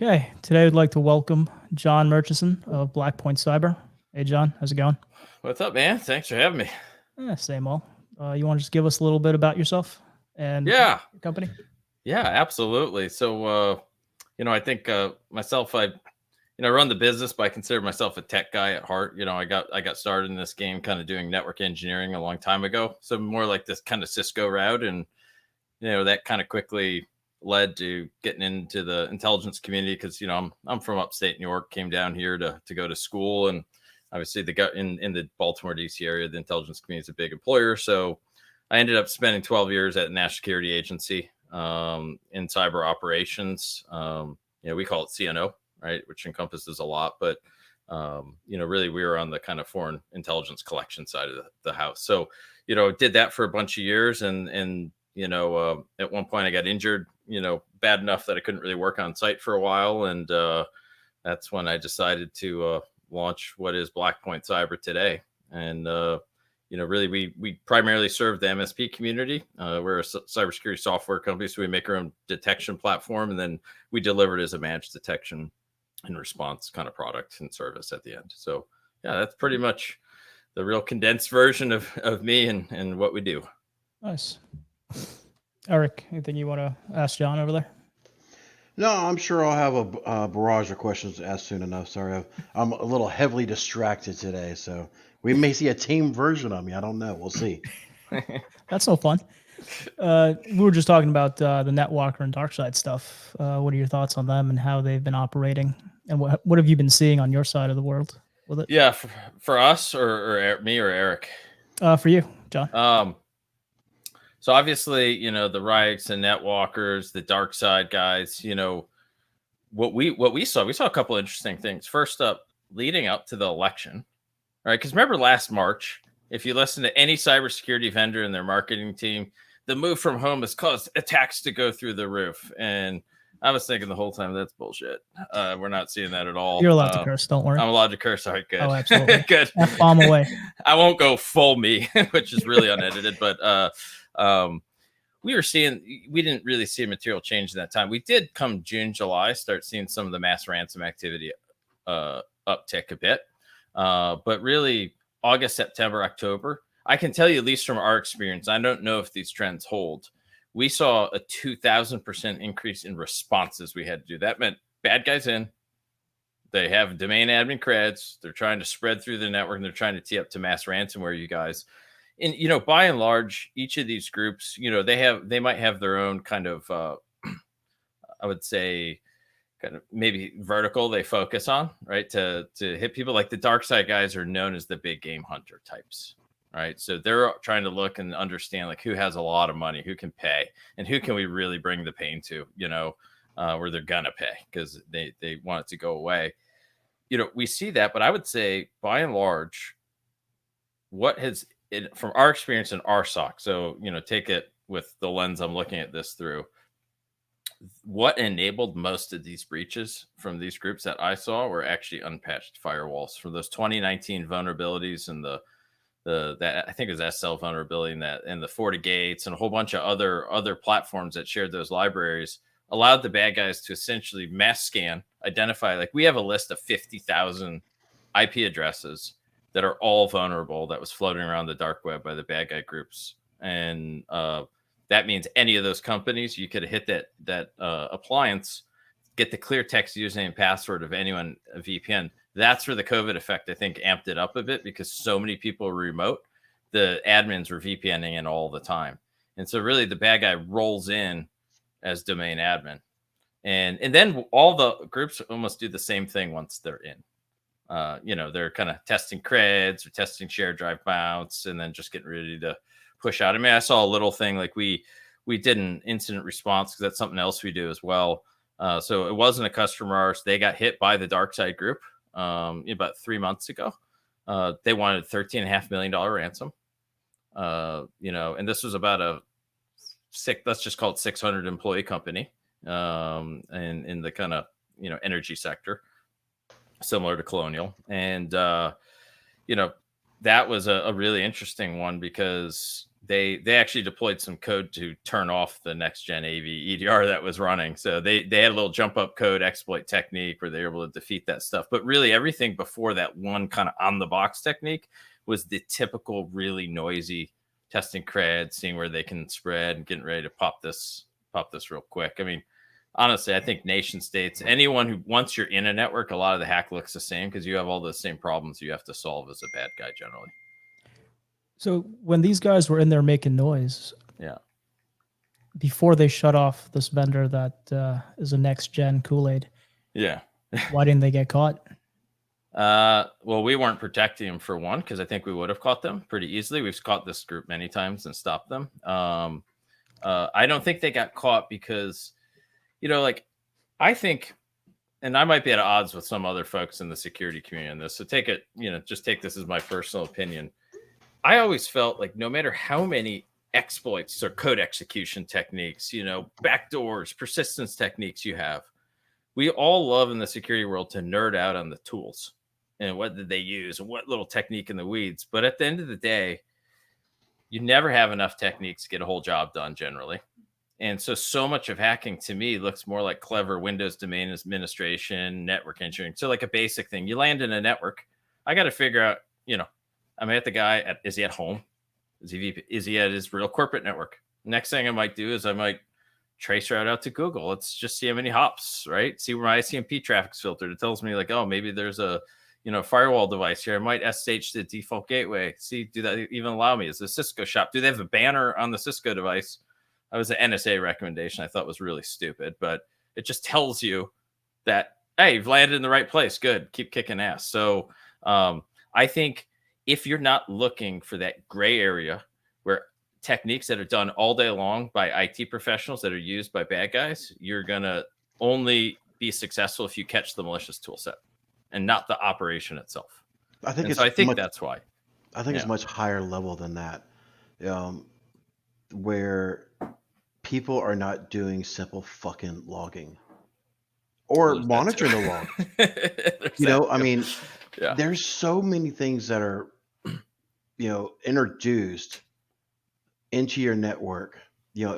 Okay, today I'd like to welcome John Murchison of Blackpoint Cyber. Hey, John, how's it going? What's up, man? Thanks for having me. Same old. You want to just give us a little bit about yourself and Yeah, your company? yeah, absolutely. I think myself, I run the business, but I consider myself a tech guy at heart. I got started in this game kind of doing network engineering a long time ago. So more like this kind of Cisco route, and that kind of quickly led to getting into the intelligence community because I'm from upstate New York, came down here to go to school, and obviously in the Baltimore DC area, the intelligence community is a big employer. So I ended up spending 12 years at a national security agency in cyber operations. We call it CNO, right, which encompasses a lot, but really we were on the kind of foreign intelligence collection side of the house. So did that for a bunch of years, and at one point I got injured, bad enough that I couldn't really work on site for a while. And that's when I decided to launch what is Blackpoint Cyber today. And, really we primarily serve the MSP community. We're a cybersecurity software company, so we make our own detection platform, and then we deliver it as a managed detection and response kind of product and service at the end. So yeah, that's pretty much the real condensed version of me and what we do. Nice. Eric, anything you want to ask John over there? No, I'm sure I'll have a barrage of questions to ask soon enough. Sorry, I'm a little heavily distracted today, so we may see a tame version of me. I don't know. We'll see. That's no fun. We were just talking about the NetWalker and DarkSide stuff. What are your thoughts on them and how they've been operating, and what have you been seeing on your side of the world with it? Yeah, for us or me or Eric. For you, John. So obviously, the Rikes and NetWalkers, the dark side guys, what we saw a couple interesting things. First up, leading up to the election, right? Because remember last March, if you listen to any cybersecurity vendor and their marketing team, the move from home has caused attacks to go through the roof. And I was thinking the whole time, that's bullshit. We're not seeing that at all. You're allowed to curse. Don't worry. I'm allowed to curse. All right, good. Oh, absolutely. Good. F-bomb away. I won't go full me, which is really unedited, but we didn't really see a material change in that time. We did come June, July, start seeing some of the mass ransom activity uptick a bit. But really August, September, October, I can tell you, at least from our experience, I don't know if these trends hold. We saw a 2,000% increase in responses we had to do. That meant bad guys in. They have domain admin creds. They're trying to spread through the network, and they're trying to tee up to mass ransomware, you guys. And, by and large, each of these groups, they might have their own kind of, I would say, kind of maybe vertical they focus on, right? To hit people. Like the dark side guys are known as the big game hunter types, right? So they're trying to look and understand like who has a lot of money, who can pay, and who can we really bring the pain to, where they're gonna pay because they want it to go away. We see that, but I would say by and large, from our experience in our SOC, so take it with the lens I'm looking at this through, what enabled most of these breaches from these groups that I saw were actually unpatched firewalls for those 2019 vulnerabilities and that I think it was SL vulnerability and the FortiGates and a whole bunch of other platforms that shared those libraries allowed the bad guys to essentially mass scan, identify, like we have a list of 50,000 IP addresses that are all vulnerable that was floating around the dark web by the bad guy groups. And that means any of those companies, you could hit that appliance, get the clear text username and password of anyone, a VPN. That's where the COVID effect, I think, amped it up a bit because so many people were remote. The admins were VPNing in all the time. And so really the bad guy rolls in as domain admin. And then all the groups almost do the same thing once they're in. They're kind of testing creds or testing shared drive bounce and then just getting ready to push out. I mean, I saw a little thing like we did an incident response because that's something else we do as well. So it wasn't a customer of ours. They got hit by the dark side group about 3 months ago. They wanted $13.5 million ransom. And this was about let's just call it 600 employee company and in the kind of, energy sector, similar to Colonial. And, that was a really interesting one because they actually deployed some code to turn off the next gen AV EDR that was running. So they had a little jump up code exploit technique where they were able to defeat that stuff. But really everything before that one kind of on the box technique was the typical really noisy testing creds, seeing where they can spread and getting ready to pop this real quick. I mean, honestly, I think nation states, anyone who once you're in a network, a lot of the hack looks the same because you have all the same problems you have to solve as a bad guy generally. So when these guys were in there making noise, Yeah. before they shut off this vendor that is a next gen Kool-Aid, Yeah. why didn't they get caught? Well, we weren't protecting them for one, because I think we would have caught them pretty easily. We've caught this group many times and stopped them. I don't think they got caught because, like, I think, and I might be at odds with some other folks in the security community on this. So take it, just take this as my personal opinion. I always felt like no matter how many exploits or code execution techniques, backdoors, persistence techniques you have, we all love in the security world to nerd out on the tools and what did they use and what little technique in the weeds. But at the end of the day, you never have enough techniques to get a whole job done generally. And so much of hacking to me looks more like clever Windows domain administration, network engineering. So like a basic thing, you land in a network. I got to figure out, I'm at the guy is he at home? Is he at his real corporate network? Next thing I might do is I might trace route out to Google. Let's just see how many hops, right? See where my ICMP traffic's filtered. It tells me like, oh, maybe there's a, firewall device here. I might SSH the default gateway. See, do that even allow me? Is the Cisco shop? Do they have a banner on the Cisco device? That was an NSA recommendation I thought was really stupid, but it just tells you that, hey, you've landed in the right place. Good. Keep kicking ass. So I think if you're not looking for that gray area where techniques that are done all day long by IT professionals that are used by bad guys, you're going to only be successful if you catch the malicious tool set and not the operation itself. I think that's why. I think it's much higher level than that, where people are not doing simple fucking logging or monitoring the log. I mean, there's so many things that are, introduced into your network,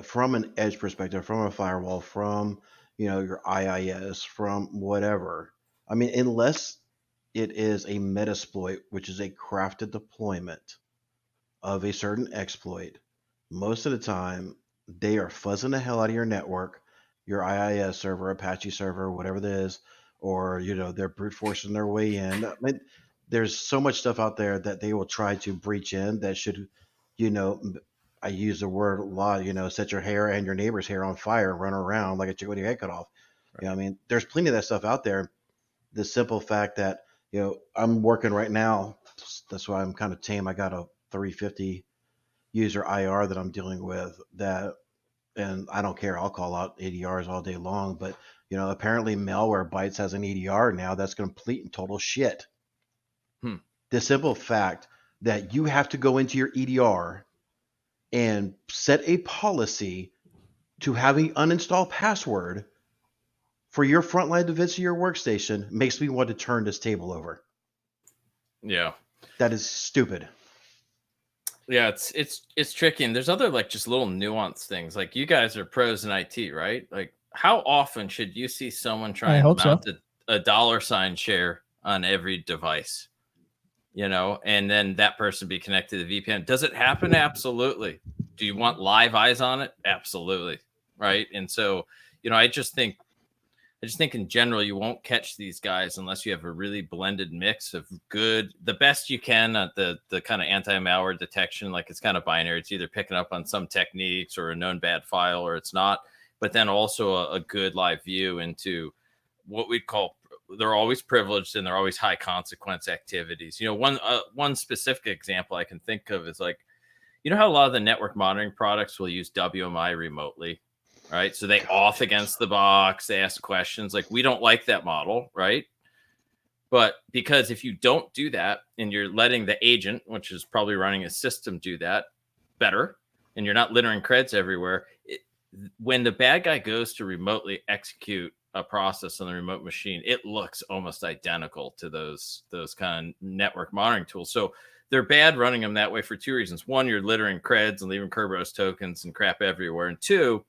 from an edge perspective, from a firewall, from, your IIS, from whatever. I mean, unless it is a Metasploit, which is a crafted deployment of a certain exploit, most of the time they are fuzzing the hell out of your network, your IIS server, Apache server, whatever it is, or, they're brute forcing their way in. I mean, there's so much stuff out there that they will try to breach in that should, I use the word a lot, set your hair and your neighbor's hair on fire and run around like a chicken with your head cut off. Right. I mean, there's plenty of that stuff out there. The simple fact that, I'm working right now, that's why I'm kind of tame. I got a 350 user IR that I'm dealing with and I don't care. I'll call out EDRs all day long, but apparently Malwarebytes has an EDR now that's complete and total shit. The simple fact that you have to go into your EDR and set a policy to have an uninstall password for your frontline defense of your workstation makes me want to turn this table over. Yeah. That is stupid. Yeah, it's tricky. And there's other like just little nuanced things. Like you guys are pros in IT, right? Like how often should you see someone trying to mount a $ share on every device? And then that person be connected to the VPN. Does it happen? Absolutely. Do you want live eyes on it? Absolutely. Right. And so, I just think in general, you won't catch these guys unless you have a really blended mix of the best you can at the kind of anti-malware detection. Like it's kind of binary. It's either picking up on some techniques or a known bad file or it's not, but then also a good live view into what we'd call, they're always privileged and they're always high consequence activities. One specific example I can think of is like, how a lot of the network monitoring products will use WMI remotely, right? So they off against the box, they ask questions. Like we don't like that model, right? But because if you don't do that and you're letting the agent, which is probably running a system, do that better, and you're not littering creds everywhere, when the bad guy goes to remotely execute a process on the remote machine, it looks almost identical to those kind of network monitoring tools. So they're bad running them that way for two reasons. One, you're littering creds and leaving Kerberos tokens and crap everywhere. And two,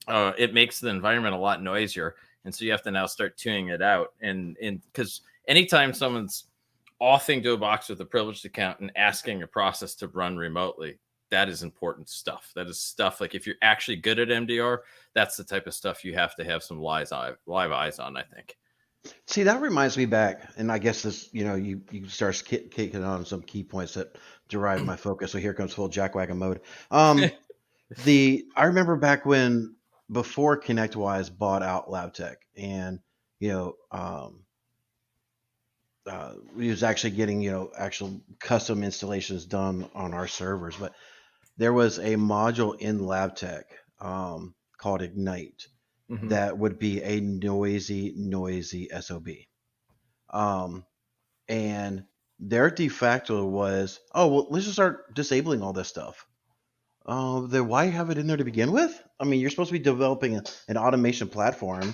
it makes the environment a lot noisier. And so you have to now start tuning it out. And because anytime someone's authing to a box with a privileged account and asking a process to run remotely, that is important stuff. That is stuff like if you're actually good at MDR, that's the type of stuff you have to have some live eyes on, I think. See, that reminds me back, and I guess this, you start kicking on some key points that derive my focus. So here comes full jackwagon mode. I remember back when, before ConnectWise bought out LabTech, and he was actually getting actual custom installations done on our servers, but there was a module in LabTech called Ignite that would be a noisy SOB. And their de facto was, oh, well, let's just start disabling all this stuff. Then why have it in there to begin with? I mean, you're supposed to be developing an automation platform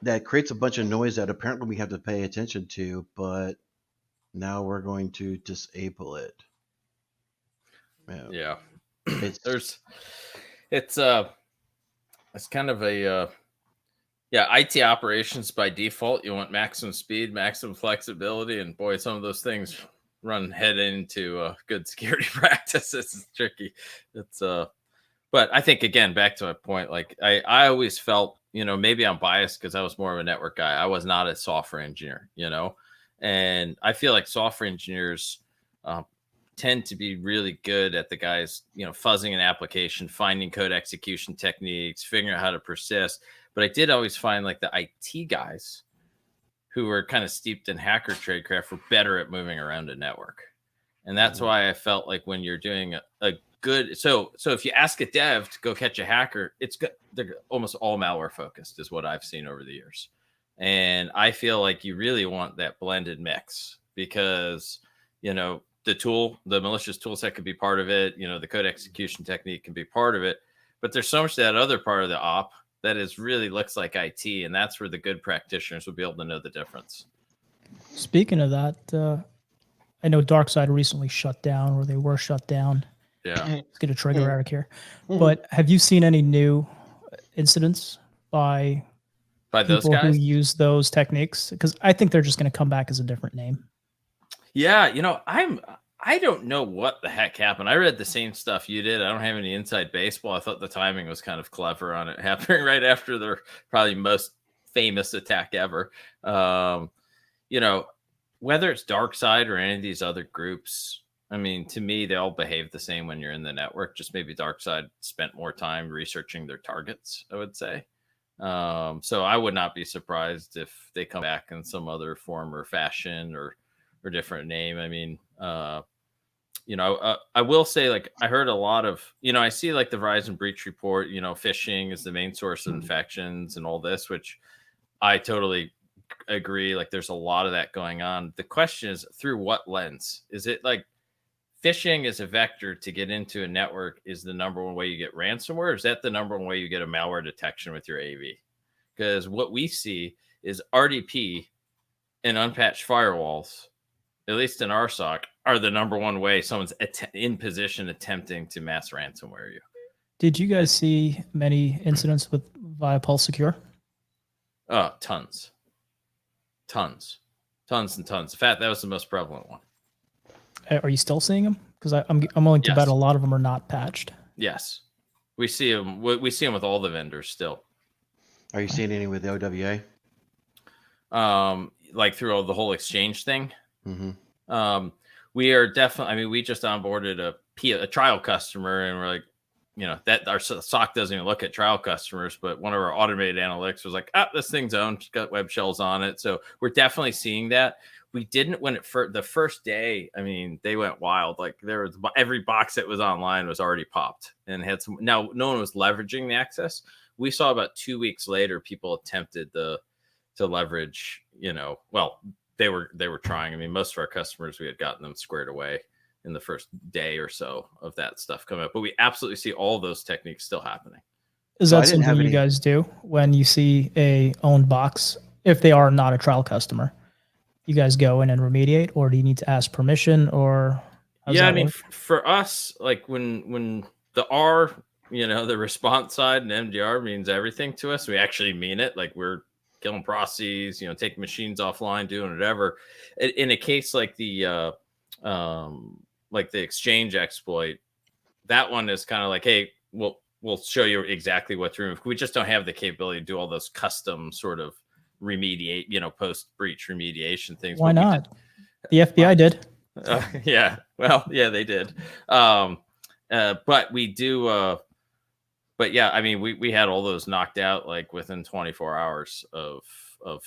that creates a bunch of noise that apparently we have to pay attention to, but now we're going to disable it. Yeah. It's kind of a IT operations by default. You want maximum speed, maximum flexibility, and boy, some of those things run head into good security practices. It's tricky. But I think, again, back to my point, like I always felt, maybe I'm biased because I was more of a network guy. I was not a software engineer, and I feel like software engineers tend to be really good at the guys, fuzzing an application, finding code execution techniques, figuring out how to persist. But I did always find like the IT guys who were kind of steeped in hacker tradecraft were better at moving around a network. And that's why I felt like when you're doing a good, so if you ask a dev to go catch a hacker, it's good. They're almost all malware focused is what I've seen over the years. And I feel like you really want that blended mix because, the malicious tool set could be part of it. The code execution technique can be part of it, but there's so much that other part of the op that really looks like IT. And that's where the good practitioners will be able to know the difference. Speaking of that, I know DarkSide recently shut down, or they were shut down. Yeah. Let's get a trigger out of here. But have you seen any new incidents by those people who guys use those techniques? Because I think they're just going to come back as a different name. Yeah, I don't know what the heck happened. I read the same stuff you did. I don't have any inside baseball. I thought the timing was kind of clever on it happening right after their probably most famous attack ever. Whether it's DarkSide or any of these other groups, I mean, to me, they all behave the same when you're in the network. Just maybe DarkSide spent more time researching their targets, I would say. So I would not be surprised if they come back in some other form or fashion or different name. I mean, I will say, like, I heard a lot of, I see like the Verizon breach report, phishing is the main source of infections and all this, which I totally agree. Like, there's a lot of that going on. The question is, through what lens? Is it like phishing is a vector to get into a network is the number one way you get ransomware? Or is that the number one way you get a malware detection with your AV? Because what we see is RDP and unpatched firewalls, at least in our SOC, are the number one way someone's in position attempting to mass ransomware you. Did you guys see many incidents via Pulse Secure? Tons and tons. In fact, that was the most prevalent one. Are you still seeing them? Because I'm willing to bet a lot of them are not patched. Yes, we see them. We see them with all the vendors still. Are you seeing any with the OWA? Like through the whole exchange thing. Mm-hmm. We are definitely. I mean, we just onboarded a trial customer, and we're like, that our SOC doesn't even look at trial customers, but one of our automated analytics was like, this thing's owned, it's got web shells on it. So we're definitely seeing that. We didn't when the first day. I mean, they went wild. Like there was every box that was online was already popped and had some. Now no one was leveraging the access. We saw about 2 weeks later, people attempted to leverage. Well, they were trying. I mean, most of our customers, we had gotten them squared away in the first day or so of that stuff coming up. But we absolutely see all those techniques still happening. Is that something you guys do when you see a owned box? If they are not a trial customer, you guys go in and remediate, or do you need to ask permission, or How does Yeah, I that mean, work? for us, like when the R, the response side and MDR means everything to us. We actually mean it. Like we're killing processes, taking machines offline, doing whatever. In a case like the exchange exploit, that one is kind of like, hey, we'll show you exactly what to remove. We just don't have the capability to do all those custom sort of remediate, post breach remediation things. Why But we did. not? The FBI did. Yeah, well, yeah, they did. But we do. But yeah, I mean, we had all those knocked out like within 24 hours of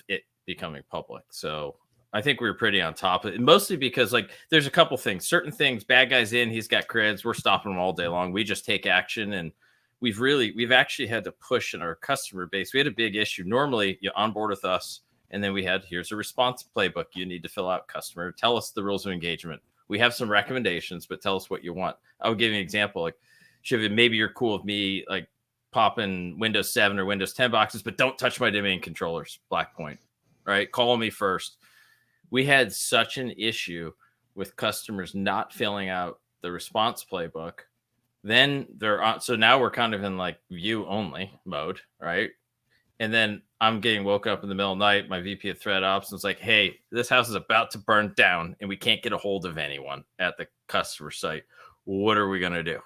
it becoming public. So I think we were pretty on top of it, mostly because like there's a couple things, certain things, bad guys in, he's got creds, we're stopping him all day long. We just take action, and we've actually had to push in our customer base. We had a big issue. Normally you onboard with us, and then we had, here's a response playbook you need to fill out, customer. Tell us the rules of engagement. We have some recommendations, but tell us what you want. I'll give you an example. Like, Shiv, maybe you're cool with me like popping Windows 7 or Windows 10 boxes, but don't touch my domain controllers, Blackpoint, right? Call me first. We had such an issue with customers not filling out the response playbook. Then they're on. So now we're kind of in like view only mode, right? And then I'm getting woke up in the middle of the night. My VP of Threat Ops is like, hey, this house is about to burn down and we can't get a hold of anyone at the customer site. What are we going to do?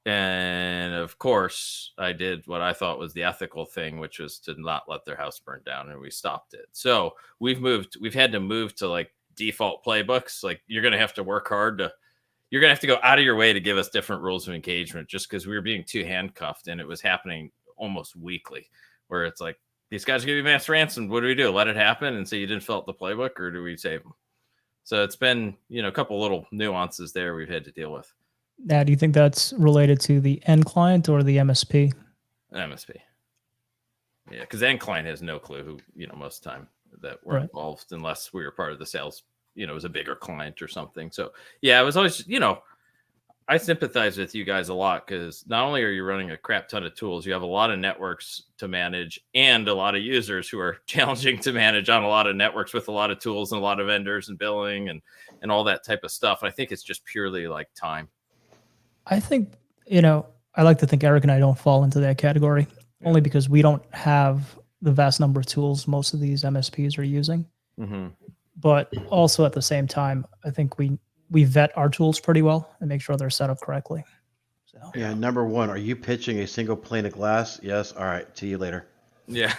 And of course, I did what I thought was the ethical thing, which was to not let their house burn down, and we stopped it. So we've had to move to like default playbooks. Like you're going to have to work hard you're going to have to go out of your way to give us different rules of engagement, just because we were being too handcuffed, and it was happening almost weekly, where it's like, these guys are going to be mass ransomed. What do we do? Let it happen and say you didn't fill out the playbook, or do we save them? So it's been, a couple little nuances there we've had to deal with. Now, do you think that's related to the end client or the MSP? MSP. Yeah, because end client has no clue who, most of the time that we're involved, unless we were part of the sales, it was a bigger client or something. So yeah, it was always, I sympathize with you guys a lot, because not only are you running a crap ton of tools, you have a lot of networks to manage and a lot of users who are challenging to manage on a lot of networks with a lot of tools and a lot of vendors and billing and all that type of stuff. I think it's just purely like time. I think, I like to think Eric and I don't fall into that category, only because we don't have the vast number of tools most of these MSPs are using. Mm-hmm. But also at the same time, I think we vet our tools pretty well and make sure they're set up correctly. So yeah, number one, are you pitching a single pane of glass? Yes. All right. See you later. Yeah,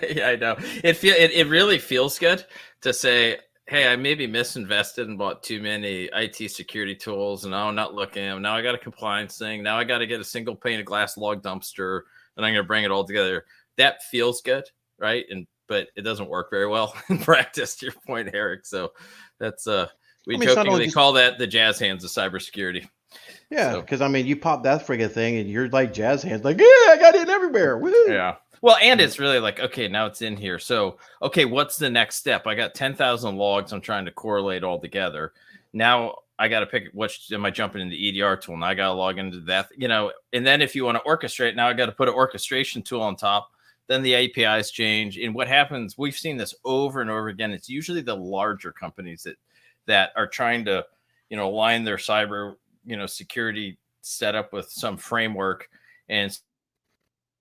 yeah, I know. It really feels good to say, hey, I maybe misinvested and bought too many IT security tools, and now I'm not looking. Now I got a compliance thing. Now I got to get a single pane of glass log dumpster, and I'm going to bring it all together. That feels good, right? But it doesn't work very well in practice, to your point, Eric. So that's we jokingly call that the jazz hands of cybersecurity. Yeah, because you pop that friggin' thing, and you're like jazz hands, like, yeah, I got it everywhere. Woo-hoo. Yeah. Well, and it's really like, okay, now it's in here. So, okay, what's the next step? I got 10,000 logs I'm trying to correlate all together. Now I got to pick which am I jumping into the EDR tool. Now I got to log into that, and then if you want to orchestrate, now I got to put an orchestration tool on top. Then the APIs change. And what happens, we've seen this over and over again. It's usually the larger companies that are trying to, align their cyber, security setup with some framework. And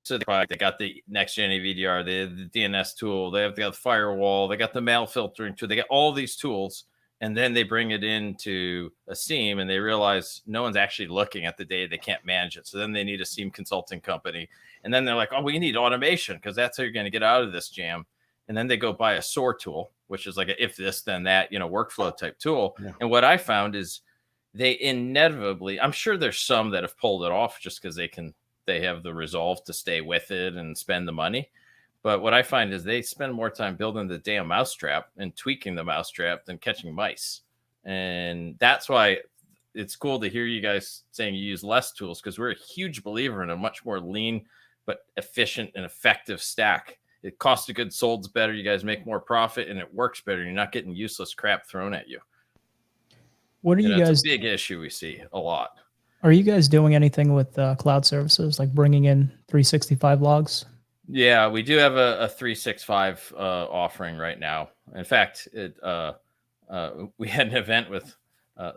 so they got the next gen AVDR, they have the DNS tool, they got the firewall, they got the mail filtering tool, they got all these tools, and then they bring it into a SIEM and they realize no one's actually looking at the data, they can't manage it. So then they need a SIEM consulting company, and then they're like, oh, we need automation because that's how you're going to get out of this jam. And then they go buy a SOAR tool, which is like a if this then that, workflow type tool. Yeah. And what I found is they inevitably, I'm sure there's some that have pulled it off just because they have the resolve to stay with it and spend the money. But what I find is they spend more time building the damn mousetrap and tweaking the mousetrap than catching mice. And that's why it's cool to hear you guys saying you use less tools, because we're a huge believer in a much more lean but efficient and effective stack. It costs of goods sold better. You guys make more profit and it works better. You're not getting useless crap thrown at you. What are you guys? It's a big issue we see a lot. Are you guys doing anything with cloud services, like bringing in 365 logs? Yeah, we do have a 365 offering right now. In fact, we had an event with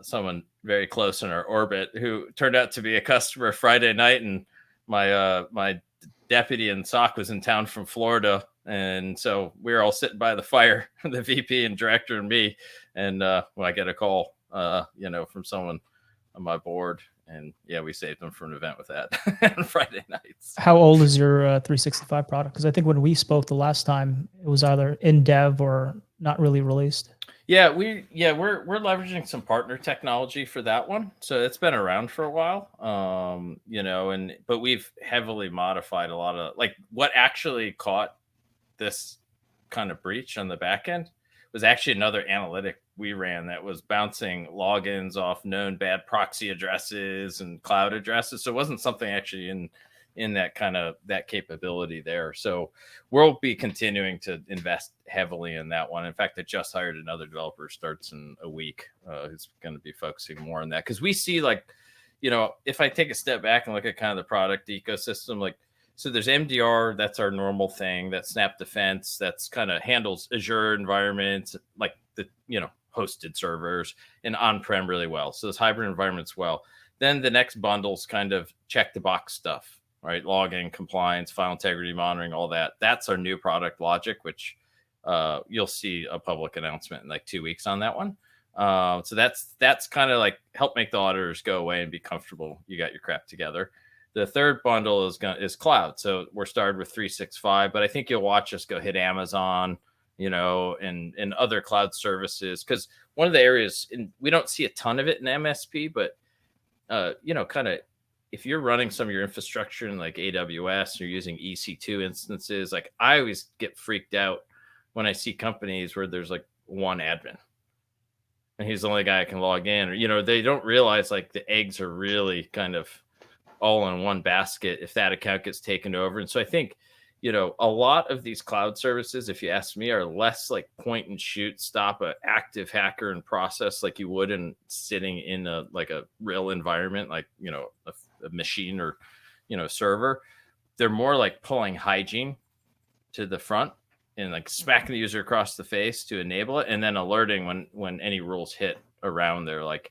someone very close in our orbit who turned out to be a customer Friday night, and my deputy in SOC was in town from Florida, and so we were all sitting by the fire, the VP and director and me, and when I get a call, from someone on my board, and yeah, we saved them from an event with that on Friday nights. How old is your 365 product? Because I think when we spoke the last time, it was either in dev or not really released. Yeah, we're leveraging some partner technology for that one. So it's been around for a while. But we've heavily modified a lot of, like, what actually caught this kind of breach on the back end was actually another analytic we ran that was bouncing logins off known bad proxy addresses and cloud addresses. So it wasn't something actually in that kind of that capability there. So we'll be continuing to invest heavily in that one. In fact, I just hired another developer, starts in a week, who's going to be focusing more on that, because we see, like, if I take a step back and look at kind of the product ecosystem, like, so there's MDR, that's our normal thing. That's Snap Defense, that's kind of handles Azure environments, like the hosted servers, and on-prem really well. So this hybrid environments well. Then the next bundle's kind of check the box stuff, right? Logging, compliance, file integrity monitoring, all that. That's our new product, Logic, which you'll see a public announcement in like 2 weeks on that one. So that's kind of like help make the auditors go away and be comfortable you got your crap together. The third bundle is cloud. So we're started with 365, but I think you'll watch us go hit Amazon, and other cloud services, because one of the areas, and we don't see a ton of it in MSP, but kind of, if you're running some of your infrastructure in like AWS, you're using EC2 instances, like I always get freaked out when I see companies where there's like one admin and he's the only guy that can log in, or they don't realize like the eggs are really kind of all in one basket if that account gets taken over. And so I think, a lot of these cloud services, if you ask me, are less like point and shoot, stop a active hacker and process like you would in sitting in a real environment, like, a machine or, server. They're more like pulling hygiene to the front and like smacking the user across the face to enable it, and then alerting when any rules hit around there, like,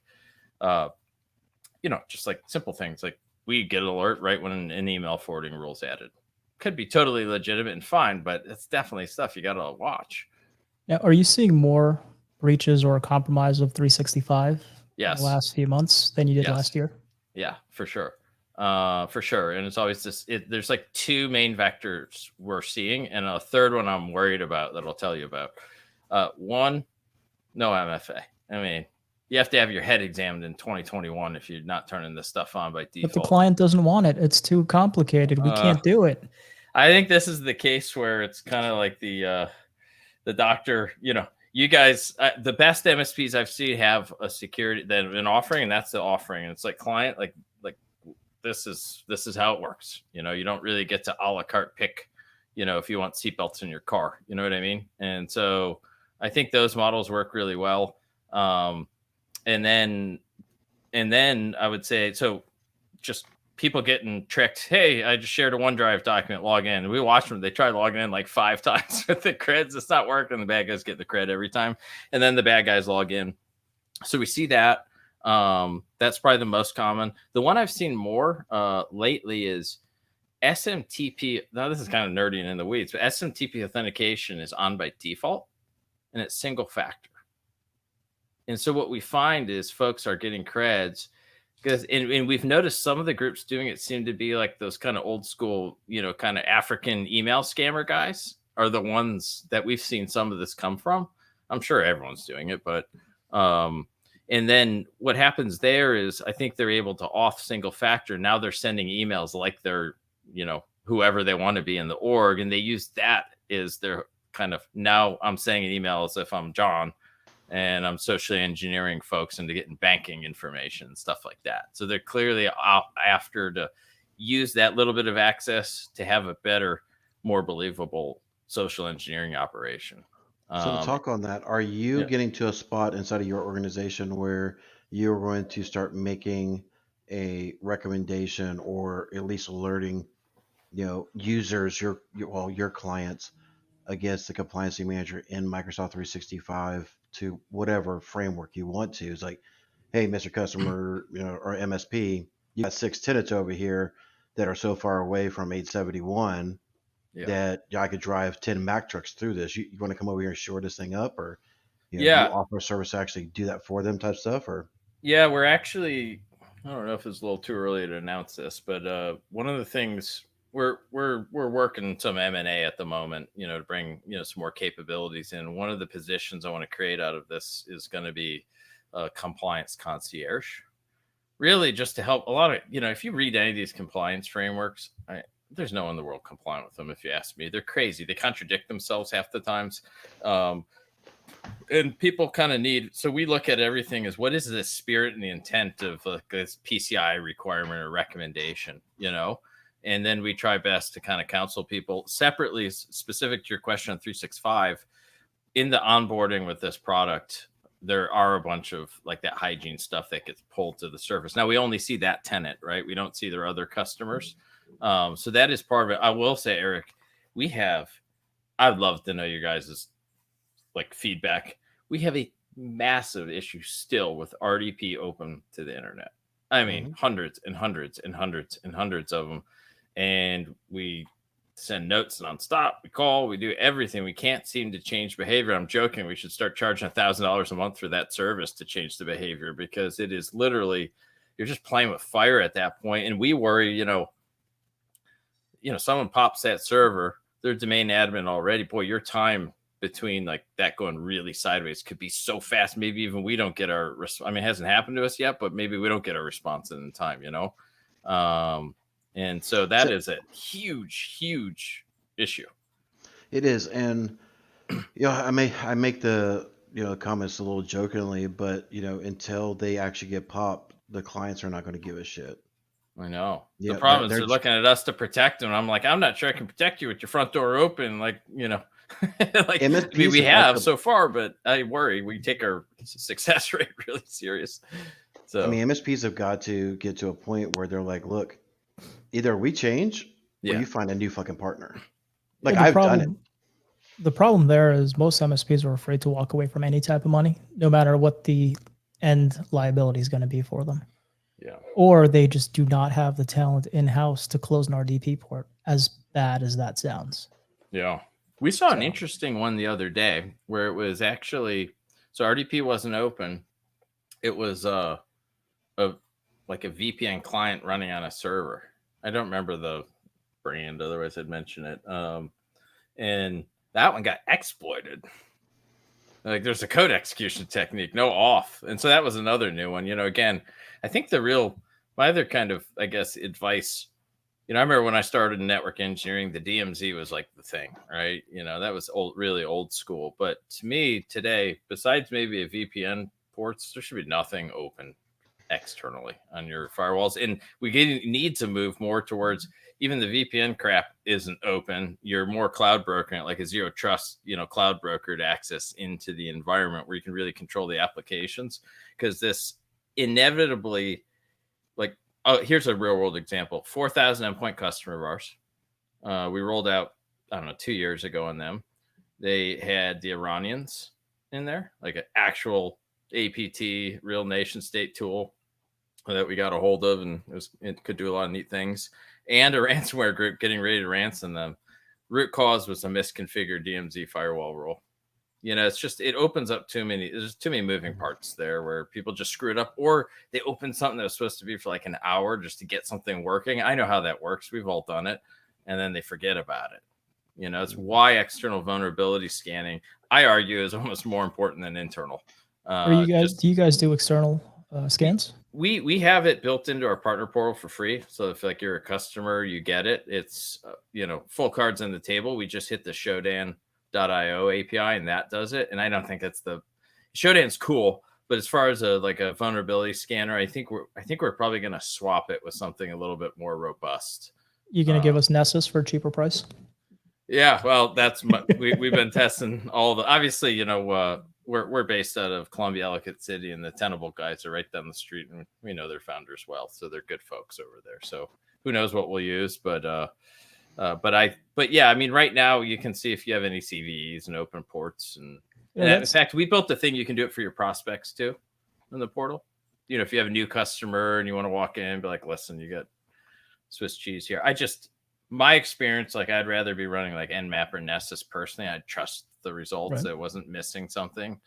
just like simple things like we get an alert right when an email forwarding rule's added. Could be totally legitimate and fine, but it's definitely stuff you got to watch. Now, are you seeing more breaches or compromise of 365 Yes. in the last few months than you did Yes. last year? Yeah, for sure. And it's always there's like two main vectors we're seeing, and a third one I'm worried about that I'll tell you about. One, no MFA. I mean, you have to have your head examined in 2021 if you're not turning this stuff on by default. But the client doesn't want it. It's too complicated. We can't do it. I think this is the case where it's kind of like the doctor, you guys, the best MSPs I've seen have a security, that an offering, and that's the offering. And it's like client, like this is how it works. You don't really get to a la carte pick, if you want seatbelts in your car, you know what I mean? And so I think those models work really well. And then I would say, so just people getting tricked. Hey, I just shared a OneDrive document, log in. And we watched them. They tried logging in like 5 times with the creds. It's not working. The bad guys get the cred every time. And then the bad guys log in. So we see that. That's probably the most common. The one I've seen more lately is SMTP. Now, this is kind of nerdy and in the weeds, but SMTP authentication is on by default, and it's single factor. And so what we find is folks are getting creds, and we've noticed some of the groups doing it seem to be like those kind of old school, kind of African email scammer guys are the ones that we've seen some of this come from. I'm sure everyone's doing it, but and then what happens there is I think they're able to off single factor. Now they're sending emails like they're, whoever they want to be in the org, and they use that as their kind of, now I'm saying an email as if I'm John, and I'm socially engineering folks into getting banking information, stuff like that. So they're clearly out after to use that little bit of access to have a better, more believable social engineering operation. So to talk on that, are you getting to a spot inside of your organization where you're going to start making a recommendation or at least alerting, users, your clients against the compliance manager in Microsoft 365 to whatever framework you want to? It's like, hey, Mr. Customer, or MSP, you got 6 tenants over here that are so far away from 871 Yeah. that I could drive 10 Mack trucks through this. You want to come over here and shore this thing up, or do you Yeah. offer a service to actually do that for them type stuff, or? Yeah, we're actually, I don't know if it's a little too early to announce this, but one of the things we're working some M&A at the moment, to bring, some more capabilities in. One of the positions I want to create out of this is going to be a compliance concierge. Really just to help a lot of, if you read any of these compliance frameworks, there's no one in the world compliant with them. If you ask me, they're crazy. They contradict themselves half the times. And people kind of need, so we look at everything as what is the spirit and the intent of this PCI requirement or recommendation, and then we try best to kind of counsel people separately, specific to your question on 365. In the onboarding with this product, there are a bunch of like that hygiene stuff that gets pulled to the surface. Now we only see that tenant, right? We don't see their other customers. So that is part of it. I will say, Eric, I'd love to know you guys' like feedback. We have a massive issue still with RDP open to the internet. I mean, hundreds and hundreds and hundreds and hundreds of them. And we send notes nonstop. We call, we do everything. We can't seem to change behavior. I'm joking. We should start charging $1,000 a month for that service to change the behavior, because it is literally, you're just playing with fire at that point. And we worry, someone pops that server, they're domain admin already. Boy, your time between like that going really sideways could be so fast. Maybe even we don't get our, it hasn't happened to us yet, but maybe we don't get our response in time, and so that is a huge, huge issue. It is. And, I make the, comments a little jokingly, but, until they actually get popped, the clients are not going to give a shit. I know. The problem is they're looking at us to protect them. I'm like, I'm not sure I can protect you with your front door open. Like, like MSPs we have so far, but I worry we take our success rate really serious. So MSPs have got to get to a point where they're like, look, either we change or you find a new fucking partner. Like, I've done it. The problem there is most MSPs are afraid to walk away from any type of money, no matter what the end liability is going to be for them. Yeah. Or they just do not have the talent in-house to close an RDP port, as bad as that sounds. Yeah. We saw an interesting one the other day where it was actually, so RDP wasn't open. It was like a VPN client running on a server. I don't remember the brand, otherwise I'd mention it. And that one got exploited. Like, there's a code execution technique, no auth. And so that was another new one. Again, I think my other kind of, I guess, advice, I remember when I started in network engineering, the DMZ was like the thing, right? That was really old school. But to me today, besides maybe a VPN ports, there should be nothing open externally on your firewalls. And we need to move more towards, even the VPN crap isn't open. You're more cloud brokering it, like a zero trust, cloud brokered access into the environment where you can really control the applications. Because this inevitably, like, here's a real world example. 4,000 endpoint customer of ours. We rolled out, 2 years ago on them. They had the Iranians in there, like an actual APT, real nation state tool that we got a hold of, and it could do a lot of neat things. And a ransomware group getting ready to ransom them. Root cause was a misconfigured DMZ firewall rule. It opens up there's too many moving parts there where people just screw it up, or they open something that was supposed to be for like an hour just to get something working. I know how that works. We've all done it. And then they forget about it. It's why external vulnerability scanning, I argue, is almost more important than internal. Do you guys do external scans? We have it built into our partner portal for free. So if like you're a customer, you get it. It's full cards on the table. We just hit the Shodan.io API and that does it. And I don't think that's Shodan's cool, but as far as a vulnerability scanner, I think we're probably going to swap it with something a little bit more robust. You going to give us Nessus for a cheaper price? Yeah, well, we've been testing all obviously, we're based out of Columbia, Ellicott City, and the Tenable guys are right down the street, and we know their founders well, so they're good folks over there. So who knows what we'll use, but yeah, right now you can see if you have any CVEs and open ports, and in fact, we built the thing you can do it for your prospects too in the portal. you know, if you have a new customer and you want to walk in and be like, listen, you got Swiss cheese here. My experience, like I'd rather be running like Nmap or Nessus personally. I'd trust the results. Right. That it wasn't missing something.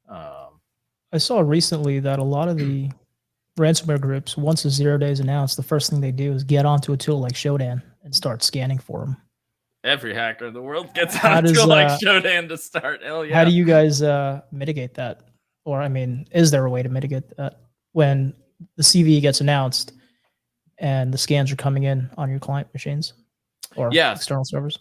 I saw recently that a lot of the ransomware groups, once a 0 day is announced, the first thing they do is get onto a tool like Shodan and start scanning for them. Every hacker in the world gets How on does, to like Shodan to start. Hell yeah. How do you guys mitigate that? Or, I mean, is there a way to mitigate that when the CVE gets announced and the scans are coming in on your client machines or external servers?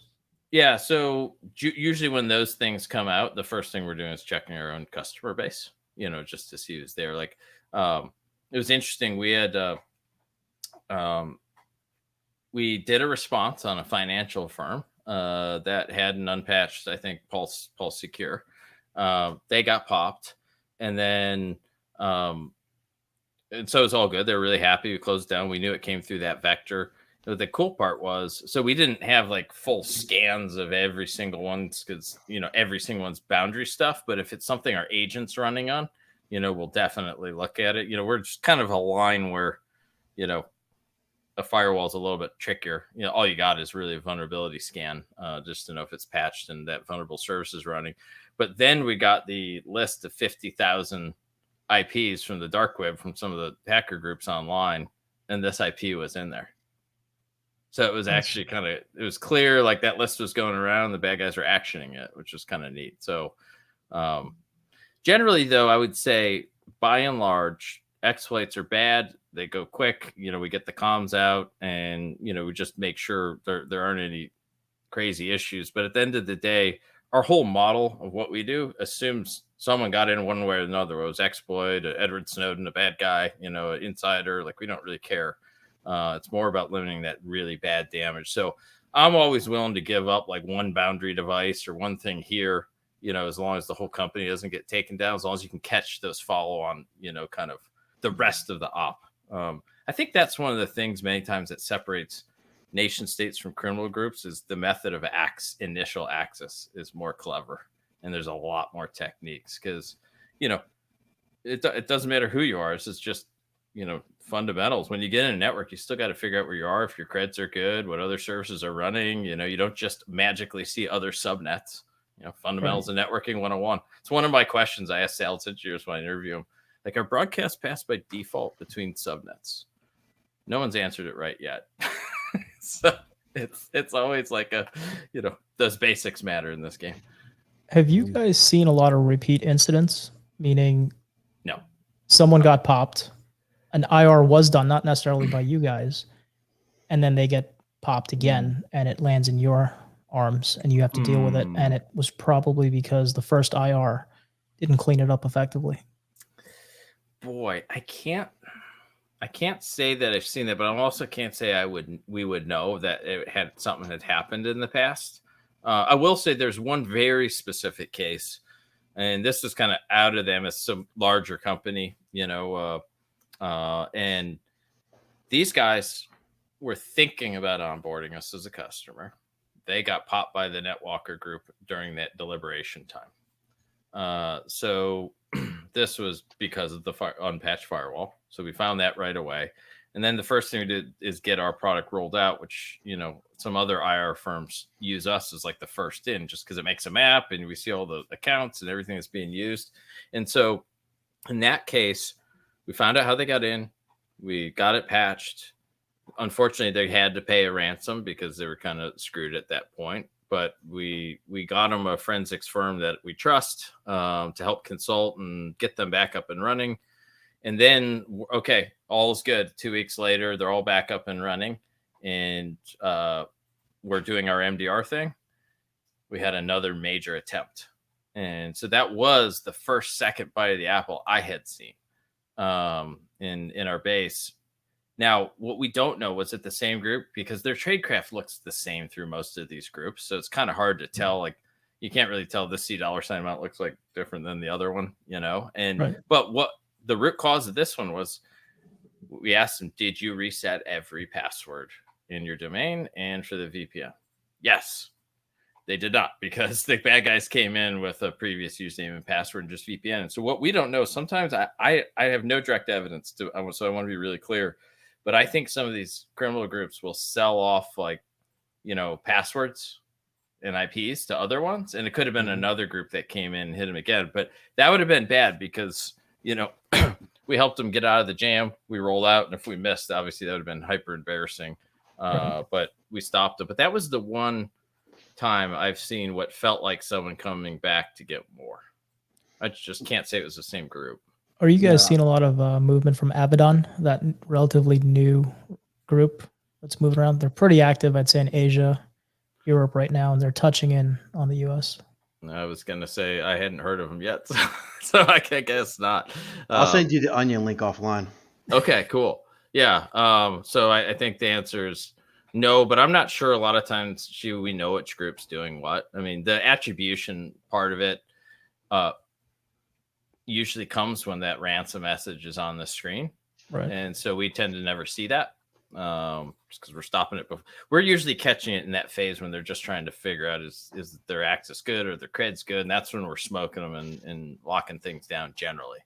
Yeah. So usually when those things come out, the first thing we're doing is checking our own customer base, you know, just to see who's there. Like, it was interesting. We had, we did a response on a financial firm that had an unpatched, I think, Pulse Secure. They got popped, and then and so it's all good. They're really happy. We closed down. We knew it came through that vector. But the cool part was, so we didn't have like full scans of every single one's, because you know every single one's boundary stuff. But if it's something our agent's running on, you know, we'll definitely look at it. You know, we're just kind of a line where, you know, a firewall is a little bit trickier. You know, all you got is really a vulnerability scan, just to know if it's patched and that vulnerable service is running. But then we got the list of 50,000 IPs from the dark web from some of the hacker groups online, and this IP was in there. So it was actually it was clear, like that list was going around. The bad guys were actioning it, which was kind of neat. So generally, though, I would say by and large, exploits are bad. They go quick. You know, we get the comms out, and you know, we just make sure there aren't any crazy issues. But at the end of the day, our whole model of what we do assumes someone got in one way or another. It was exploit, Edward Snowden, a bad guy, you know, an insider. Like we don't really care. It's more about limiting that really bad damage. So I'm always willing to give up like one boundary device or one thing here, you know, as long as the whole company doesn't get taken down, as long as you can catch those follow on, you know, kind of the rest of the op. I think that's one of the things many times that separates nation states from criminal groups is the method of initial access is more clever. And there's a lot more techniques because, you know, it doesn't matter who you are. It's just, you know, fundamentals. When you get in a network, you still got to figure out where you are, if your creds are good, what other services are running. You know, you don't just magically see other subnets. You know, fundamentals of networking 101. It's one of my questions I ask sales engineers when I interview them. Like, are broadcasts passed by default between subnets? No one's answered it right yet. So it's always like you know, those basics matter in this game. Have you guys seen a lot of repeat incidents? Meaning, no, someone got popped, an IR was done, not necessarily by you guys, and then they get popped again, and it lands in your arms, and you have to deal with it. And it was probably because the first IR didn't clean it up effectively. Boy, I can't say that I've seen that, but I also can't say we would know that something had happened in the past. I will say there's one very specific case, and this was kind of out of them as some larger company, you know, and these guys were thinking about onboarding us as a customer. They got popped by the NetWalker group during that deliberation time. So this was because of the unpatched firewall. So we found that right away. And then the first thing we did is get our product rolled out, which, you know, some other IR firms use us as like the first in just because it makes a map and we see all the accounts and everything that's being used. And so in that case, we found out how they got in. We got it patched. Unfortunately, they had to pay a ransom because they were kind of screwed at that point. But we got them a forensics firm that we trust to help consult and get them back up and running. And then, okay, all is good. 2 weeks later, they're all back up and running. And we're doing our MDR thing. We had another major attempt. And so that was the second bite of the apple I had seen in our base. Now, what we don't know, was it the same group? Because their tradecraft looks the same through most of these groups. So it's kind of hard to tell. Like, you can't really tell this $C amount looks like different than the other one, you know? And, but what the root cause of this one was, we asked them, did you reset every password in your domain and for the VPN? Yes. They did not, because the bad guys came in with a previous username and password and just VPN. And so what we don't know, sometimes I have no direct evidence to, so I want to be really clear, but I think some of these criminal groups will sell off like, passwords and IPs to other ones. And it could have been another group that came in and hit them again, but that would have been bad because, we helped them get out of the jam. We roll out. And if we missed, obviously that would have been hyper embarrassing. But we stopped it. But that was the one time I've seen what felt like someone coming back to get more. I just can't say it was the same group. Are you guys seeing a lot of movement from Abaddon, that relatively new group that's moving around? They're pretty active, I'd say, in Asia, Europe right now, and they're touching in on the US. I was going to say I hadn't heard of them yet, so I guess not. I'll send you the Onion link offline. Okay, cool. Yeah. So I think the answer is no, but I'm not sure. A lot of times, we know which group's doing what. I mean, the attribution part of it usually comes when that ransom message is on the screen. Right. And so we tend to never see that just because we're stopping it. We're usually catching it in that phase when they're just trying to figure out is their access good or their cred's good. And that's when we're smoking them and locking things down generally.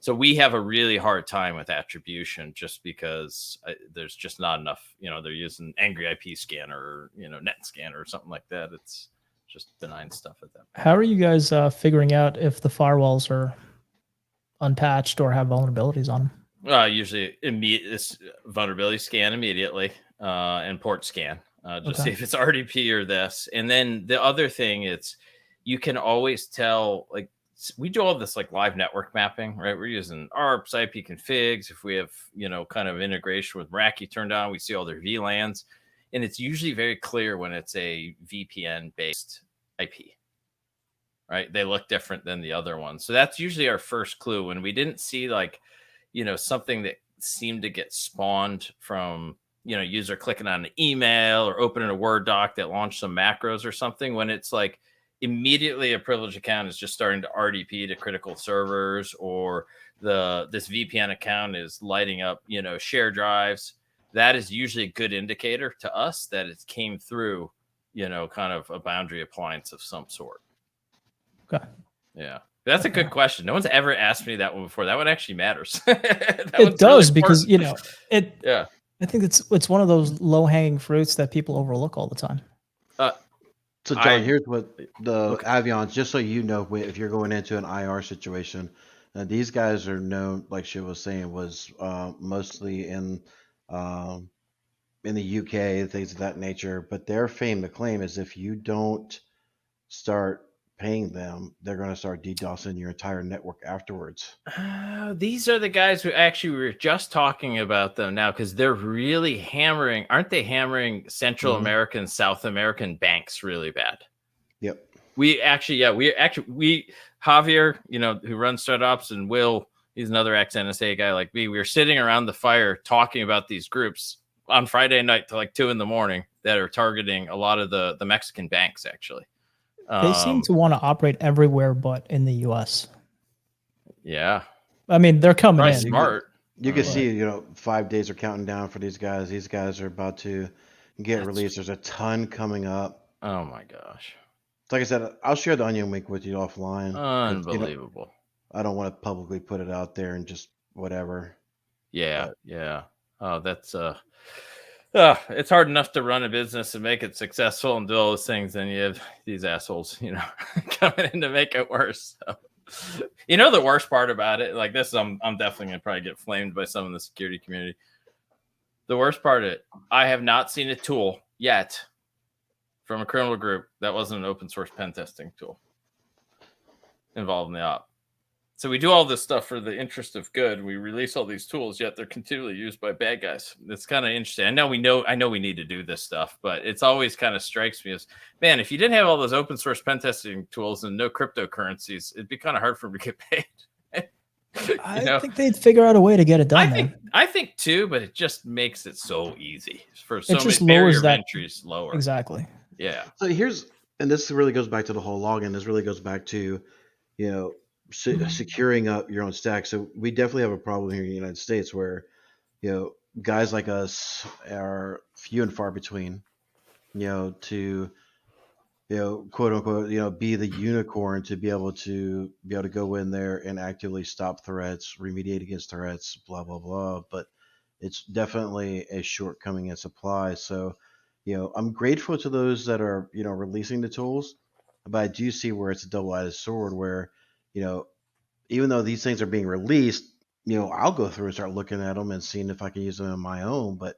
So we have a really hard time with attribution just because there's just not enough, they're using Angry IP Scanner or, Net Scanner or something like that. It's just benign stuff at that point. How are you guys figuring out if the firewalls are unpatched or have vulnerabilities on them? Usually this vulnerability scan immediately and port scan. Just see if it's RDP or this. And then the other thing is you can always tell, like, we do all this like live network mapping, right? We're using ARPs, IP configs. If we have, kind of integration with Meraki turned on, we see all their VLANs. And it's usually very clear when it's a VPN based IP, right? They look different than the other ones. So that's usually our first clue. When we didn't see like, something that seemed to get spawned from, user clicking on an email or opening a Word doc that launched some macros or something, when it's like, immediately a privileged account is just starting to RDP to critical servers, or this VPN account is lighting up, share drives. That is usually a good indicator to us that it came through, kind of a boundary appliance of some sort. Okay. Yeah. That's a good question. No one's ever asked me that one before. That one actually matters. It does really because, yeah. I think it's one of those low hanging fruits that people overlook all the time. So, John, here's what the Avions, just so you know, if you're going into an IR situation, these guys are known, like Shiv was saying, was mostly in the UK, things of that nature. But their fame to claim is if you don't start paying them, they're going to start DDoSing your entire network afterwards. These are the guys who actually we were just talking about them now because they're really hammering. Aren't they hammering Central American, South American banks really bad? Yep. We Javier, who runs startups, and Will, he's another ex-NSA guy like me. We were sitting around the fire talking about these groups on Friday night till like 2 a.m. that are targeting a lot of the Mexican banks actually. They seem to want to operate everywhere but in the US. Yeah. I mean, they're coming in. Smart. You can see, 5 days are counting down for these guys. These guys are about to get released. There's a ton coming up. Oh my gosh. Like I said, I'll share the Onion link with you offline. Unbelievable. I don't want to publicly put it out there and just whatever. Yeah. Yeah. Oh, that's it's hard enough to run a business and make it successful and do all those things. And you have these assholes, coming in to make it worse. So, the worst part about it, like this, I'm definitely going to probably get flamed by some in the security community. The worst part of it, I have not seen a tool yet from a criminal group that wasn't an open source pen testing tool involved in the op. So we do all this stuff for the interest of good. We release all these tools, yet they're continually used by bad guys. It's kind of interesting. I know we need to do this stuff, but it's always kind of strikes me as, man, if you didn't have all those open source pen testing tools and no cryptocurrencies, it'd be kind of hard for them to get paid. I think they'd figure out a way to get it done. I think too, but it just makes it so easy for so it just many lowers that entries lower. Exactly. Yeah. So and this really goes back to the whole login. This really goes back to, securing up your own stack. So we definitely have a problem here in the United States where, guys like us are few and far between. to quote unquote, be the unicorn to be able to go in there and actively stop threats, remediate against threats, blah blah blah. But it's definitely a shortcoming in supply. So, I'm grateful to those that are releasing the tools, but I do see where it's a double-edged sword. Where you know, even though these things are being released, I'll go through and start looking at them and seeing if I can use them in my own. But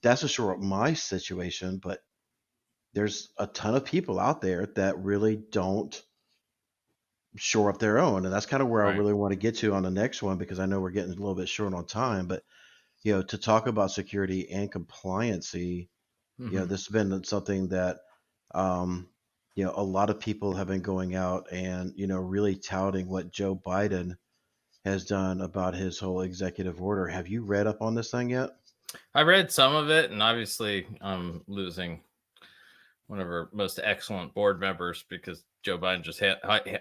that's a short my situation. But there's a ton of people out there that really don't shore up their own, and that's kind of where I Right. really want to get to on the next one, because I know we're getting a little bit short on time. But to talk about security and compliancy, Mhm. this has been something that um, a lot of people have been going out and really touting what Joe Biden has done about his whole executive order. Have you read up on this thing yet? I read some of it, and obviously I'm losing one of our most excellent board members because Joe Biden just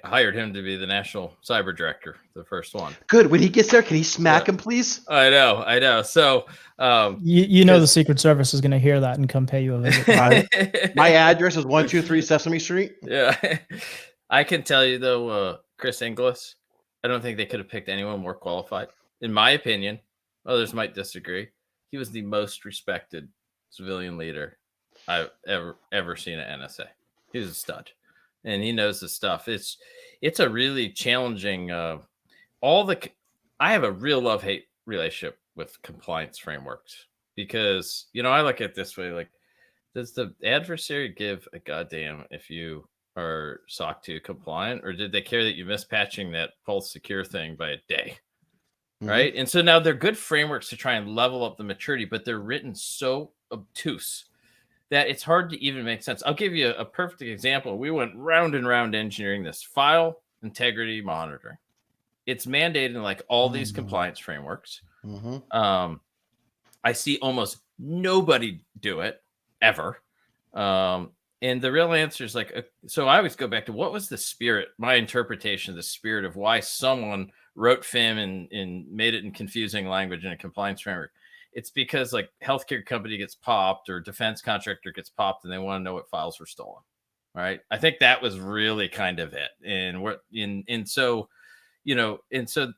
hired him to be the national cyber director, the first one. Good. When he gets there, can he Yeah, smack him, please? I know. So, You know the because Secret Service is going to hear that and come pay you a visit. My address is 123 Sesame Street. yeah, I can tell you though, Chris Inglis, I don't think they could have picked anyone more qualified, in my opinion. Others might disagree. He was the most respected civilian leader I've ever seen at NSA. He was a stud, and he knows the stuff. It's a really challenging. All the I have a real love hate relationship with compliance frameworks because I look at it this way: like, does the adversary give a goddamn if you are SOC 2 compliant, or did they care that you missed patching that Pulse Secure thing by a day? Mhm. Right. And so now they're good frameworks to try and level up the maturity, but they're written so obtuse that it's hard to even make sense. I'll give you a perfect example. We went round and round engineering this file integrity monitoring. It's mandated in like all these compliance frameworks. Mhm. I see almost nobody do it ever. And the real answer is like, so I always go back to what was the spirit, my interpretation of the spirit of why someone wrote FIM and made it in confusing language in a compliance framework. It's because like healthcare company gets popped or defense contractor gets popped and they want to know what files were stolen. Right. I think that was really kind of it. And what and so, and so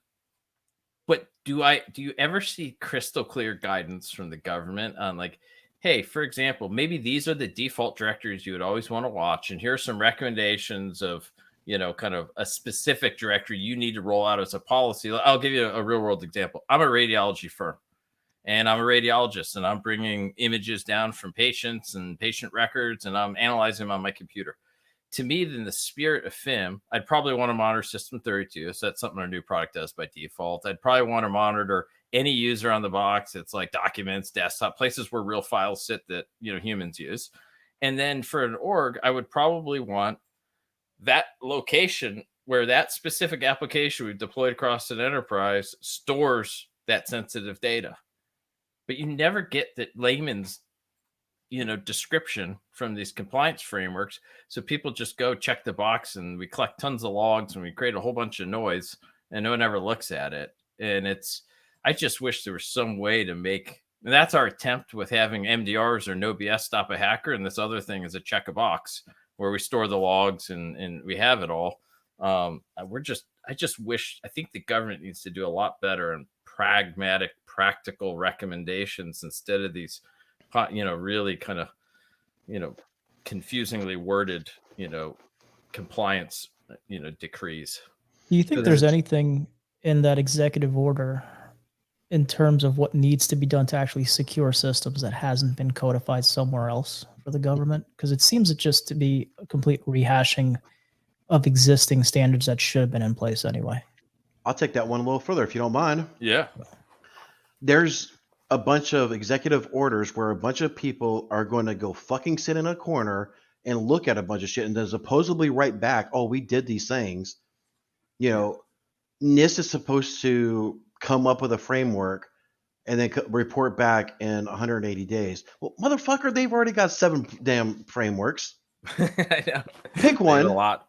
but do you ever see crystal clear guidance from the government on like, hey, for example, maybe these are the default directories you would always want to watch, and here are some recommendations of kind of a specific directory you need to roll out as a policy. I'll give you a real world example. I'm a radiology firm, and I'm a radiologist, and I'm bringing images down from patients and patient records, and I'm analyzing them on my computer. To me, in the spirit of FIM, I'd probably want to monitor System 32. So that's something our new product does by default. I'd probably want to monitor any user on the box. It's like documents, desktop, places where real files sit that humans use. And then for an org, I would probably want that location where that specific application we've deployed across an enterprise stores that sensitive data. But you never get that layman's description from these compliance frameworks. So people just go check the box and we collect tons of logs and we create a whole bunch of noise and no one ever looks at it. And I just wish there was some way to make, and that's our attempt with having MDRs or no BS stop a hacker. And this other thing is a check a box where we store the logs and we have it all. I just wish, I think the government needs to do a lot better on pragmatic, practical recommendations instead of these really kind of, confusingly worded, compliance, decrees. Do you think there's anything in that executive order in terms of what needs to be done to actually secure systems that hasn't been codified somewhere else for the government? Because it seems just to be a complete rehashing of existing standards that should have been in place anyway. I'll take that one a little further if you don't mind. Yeah. There's a bunch of executive orders where a bunch of people are going to go fucking sit in a corner and look at a bunch of shit and then supposedly write back, oh, we did these things. NIST is supposed to come up with a framework and then report back in 180 days. Well, motherfucker, they've already got 7 damn frameworks. I know. Pick one. A lot.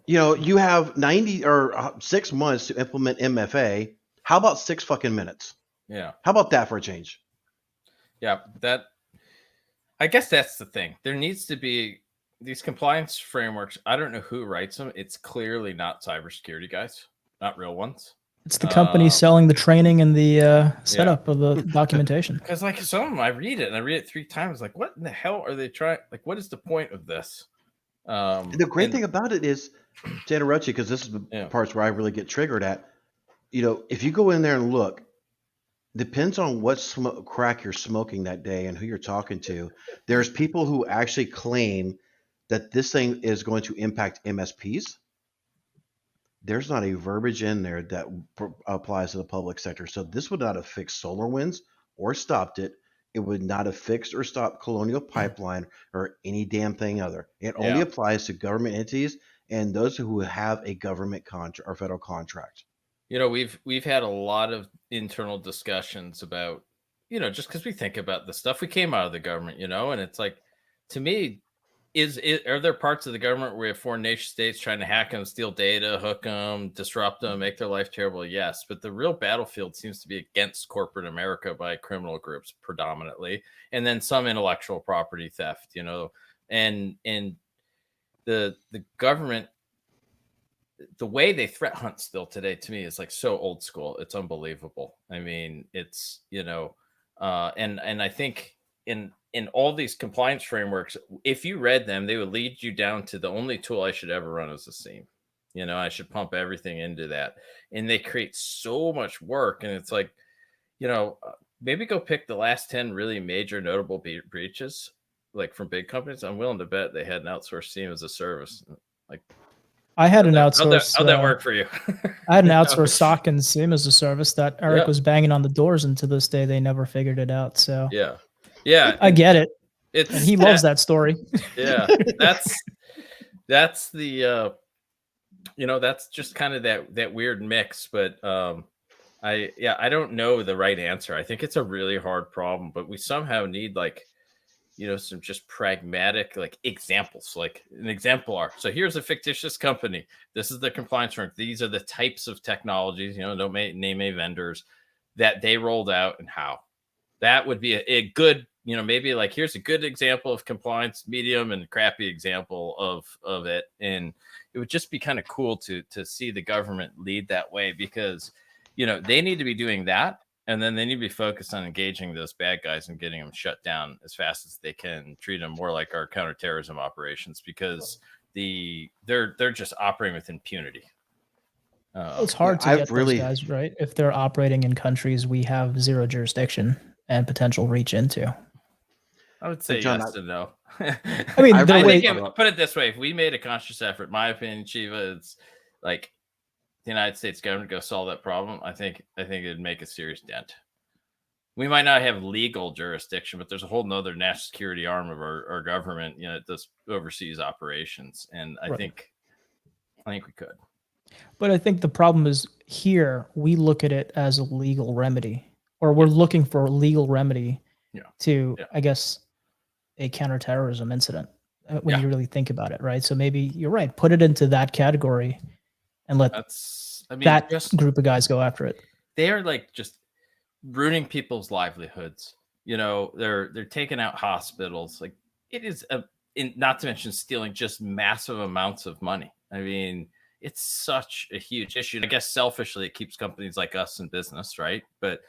You have 90 or 6 months to implement MFA. How about 6 fucking minutes? Yeah. How about that for a change? Yeah. I guess that's the thing. There needs to be these compliance frameworks. I don't know who writes them. It's clearly not cybersecurity guys, not real ones. It's the company Um, selling the training and the setup of the documentation. Because like some of them, I read it and I read it 3 times. Like, what in the hell are they trying? Like, what is the point of this? The great And thing about it is, to interrupt you, because this is the Yeah. parts where I really get triggered at. If you go in there and look, depends on what crack you're smoking that day and who you're talking to. There's people who actually claim that this thing is going to impact MSPs. There's not a verbiage in there that applies to the public sector. So this would not have fixed SolarWinds or stopped it. It would not have fixed or stopped Colonial Pipeline or any damn thing other. It only Yeah. applies to government entities and those who have a government contract or federal contract. We've had a lot of internal discussions about, just because we think about the stuff we came out of the government, and it's like, to me, are there parts of the government where we have foreign nation states trying to hack them, steal data, hook them, disrupt them, make their life terrible? Yes, but the real battlefield seems to be against corporate America by criminal groups predominantly, and then some intellectual property theft, and the government, the way they threat hunt still today, to me, is like so old school. It's unbelievable. I mean, it's and I think in all these compliance frameworks, if you read them, they would lead you down to the only tool I should ever run is a SIEM. I should pump everything into that, and they create so much work. And it's like, maybe go pick the last 10 really major notable breaches, like from big companies. I'm willing to bet they had an outsourced SIEM as a service. Like, I had an how'd outsourced. how'd that work for you? I had an outsourced SOC and SIEM as a service that Eric Yeah. was banging on the doors, and to this day they never figured it out. So Yeah. I get it, It's and he loves that story. Yeah, that's the that's just kind of that weird mix. But I don't know the right answer. I think it's a really hard problem, but we somehow need some just pragmatic examples. Like an example are, so here's a fictitious company. This is the compliance rank. These are the types of technologies, don't name any vendors that they rolled out and how. That would be a good, maybe like, here's a good example of compliance, medium and crappy example of it. And it would just be kind of cool to see the government lead that way, because, they need to be doing that. And then they need to be focused on engaging those bad guys and getting them shut down as fast as they can, treat them more like our counterterrorism operations, because they're just operating with impunity. It's hard to get those guys right if they're operating in countries we have zero jurisdiction and potential reach into. I would say John, yes and no. I mean, put it this way: if we made a conscious effort, my opinion, Shiva, it's like the United States government go solve that problem. I think it'd make a serious dent. We might not have legal jurisdiction, but there's a whole nother national security arm of our government, that does overseas operations, and I think we could. But I think the problem is here we look at it as a legal remedy, or we're looking for a legal remedy to, I guess, a counterterrorism incident when you really think about it, right? So maybe you're right. Put it into that category and let that group of guys go after it. They are like just ruining people's livelihoods. They're taking out hospitals. Like, it is not to mention stealing just massive amounts of money. I mean, it's such a huge issue. I guess selfishly, it keeps companies like us in business, right? But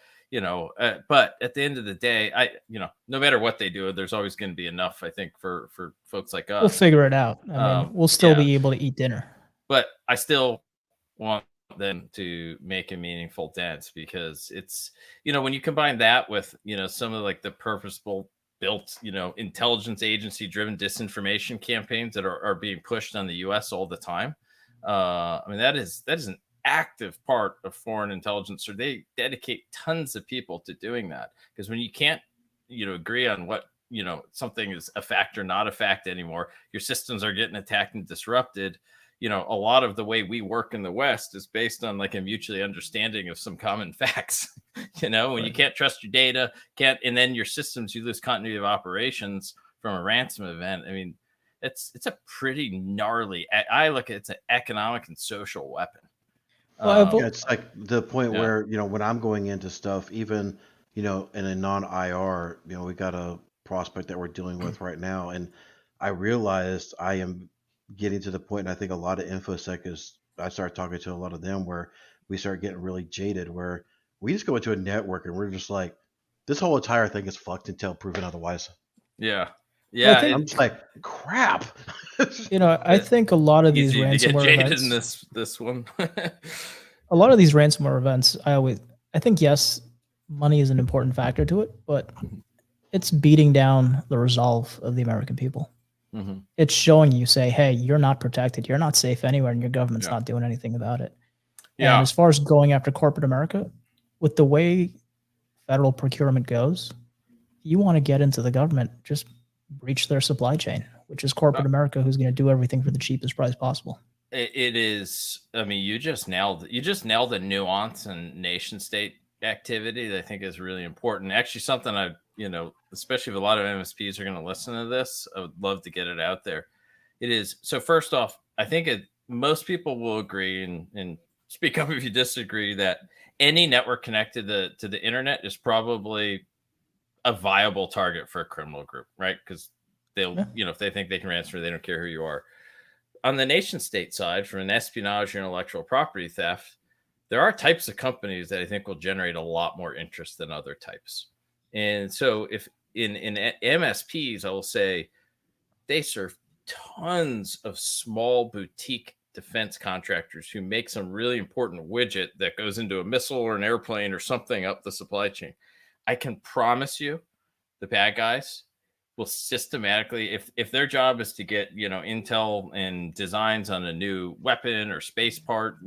but at the end of the day, no matter what they do, there's always going to be enough, I think, for folks like us. We'll figure it out. I mean, we'll still be able to eat dinner. But I still want them to make a meaningful dent, because it's, when you combine that with, some of the purposeful built, intelligence agency driven disinformation campaigns that are being pushed on the US all the time. I mean, that is an active part of foreign intelligence, or they dedicate tons of people to doing that. Because when you can't, agree on what, something is a fact or not a fact anymore, your systems are getting attacked and disrupted. A lot of the way we work in the West is based on a mutually understanding of some common facts. When you can't trust your data, and then your systems, you lose continuity of operations from a ransom event. I mean, it's a pretty gnarly. I look at it's an economic and social weapon. It's like the point where when I'm going into stuff, even in a non-IR, we got a prospect that we're dealing with right now. And I realized I am getting to the point, and I think a lot of InfoSec is, I started talking to a lot of them where we start getting really jaded, where we just go into a network and we're just like, this whole entire thing is fucked until proven otherwise. Yeah. Well, I Yeah. think- I'm just like, crap. I think a lot of these Easy to get ransomware jaded events, in this one. a lot of these ransomware events, I think yes, money is an important factor to it, but it's beating down the resolve of the American people. Mhm. It's showing you, say, hey, you're not protected, you're not safe anywhere, and your government's Yeah. not doing anything about it. Yeah. And as far as going after corporate America, with the way federal procurement goes, you want to get into the government, just breach their supply chain, which is corporate America, who's going to do everything for the cheapest price possible. It is. I mean, you just nailed the nuance and nation state activity that I think is really important. Actually, something especially if a lot of MSPs are going to listen to this, I would love to get it out there. It is. So first off, I think most people will agree and speak up if you disagree that any network connected to the internet is probably a viable target for a criminal group, right? Because they'll, if they think they can ransom, they don't care who you are. On the nation state side, from an espionage or intellectual property theft, there are types of companies that I think will generate a lot more interest than other types. And so if in MSPs, I will say they serve tons of small boutique defense contractors who make some really important widget that goes into a missile or an airplane or something up the supply chain. I can promise you the bad guys will systematically, if their job is to get, intel and designs on a new weapon or space part,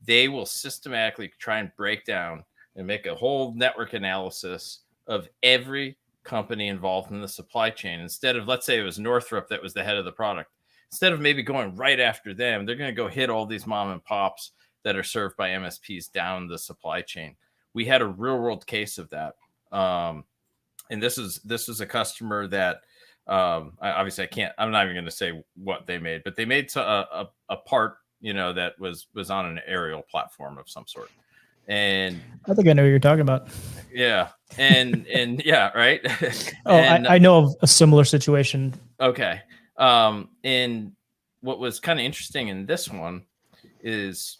they will systematically try and break down and make a whole network analysis of every company involved in the supply chain. Instead of, let's say it was Northrop that was the head of the product, instead of maybe going right after them, they're going to go hit all these mom and pops that are served by MSPs down the supply chain. We had a real world case of that. And this is a customer that I'm not even going to say what they made, but they made a part, that was on an aerial platform of some sort. And I think I know what you're talking about. Yeah. And yeah, right. I know of a similar situation. Okay. And what was kind of interesting in this one is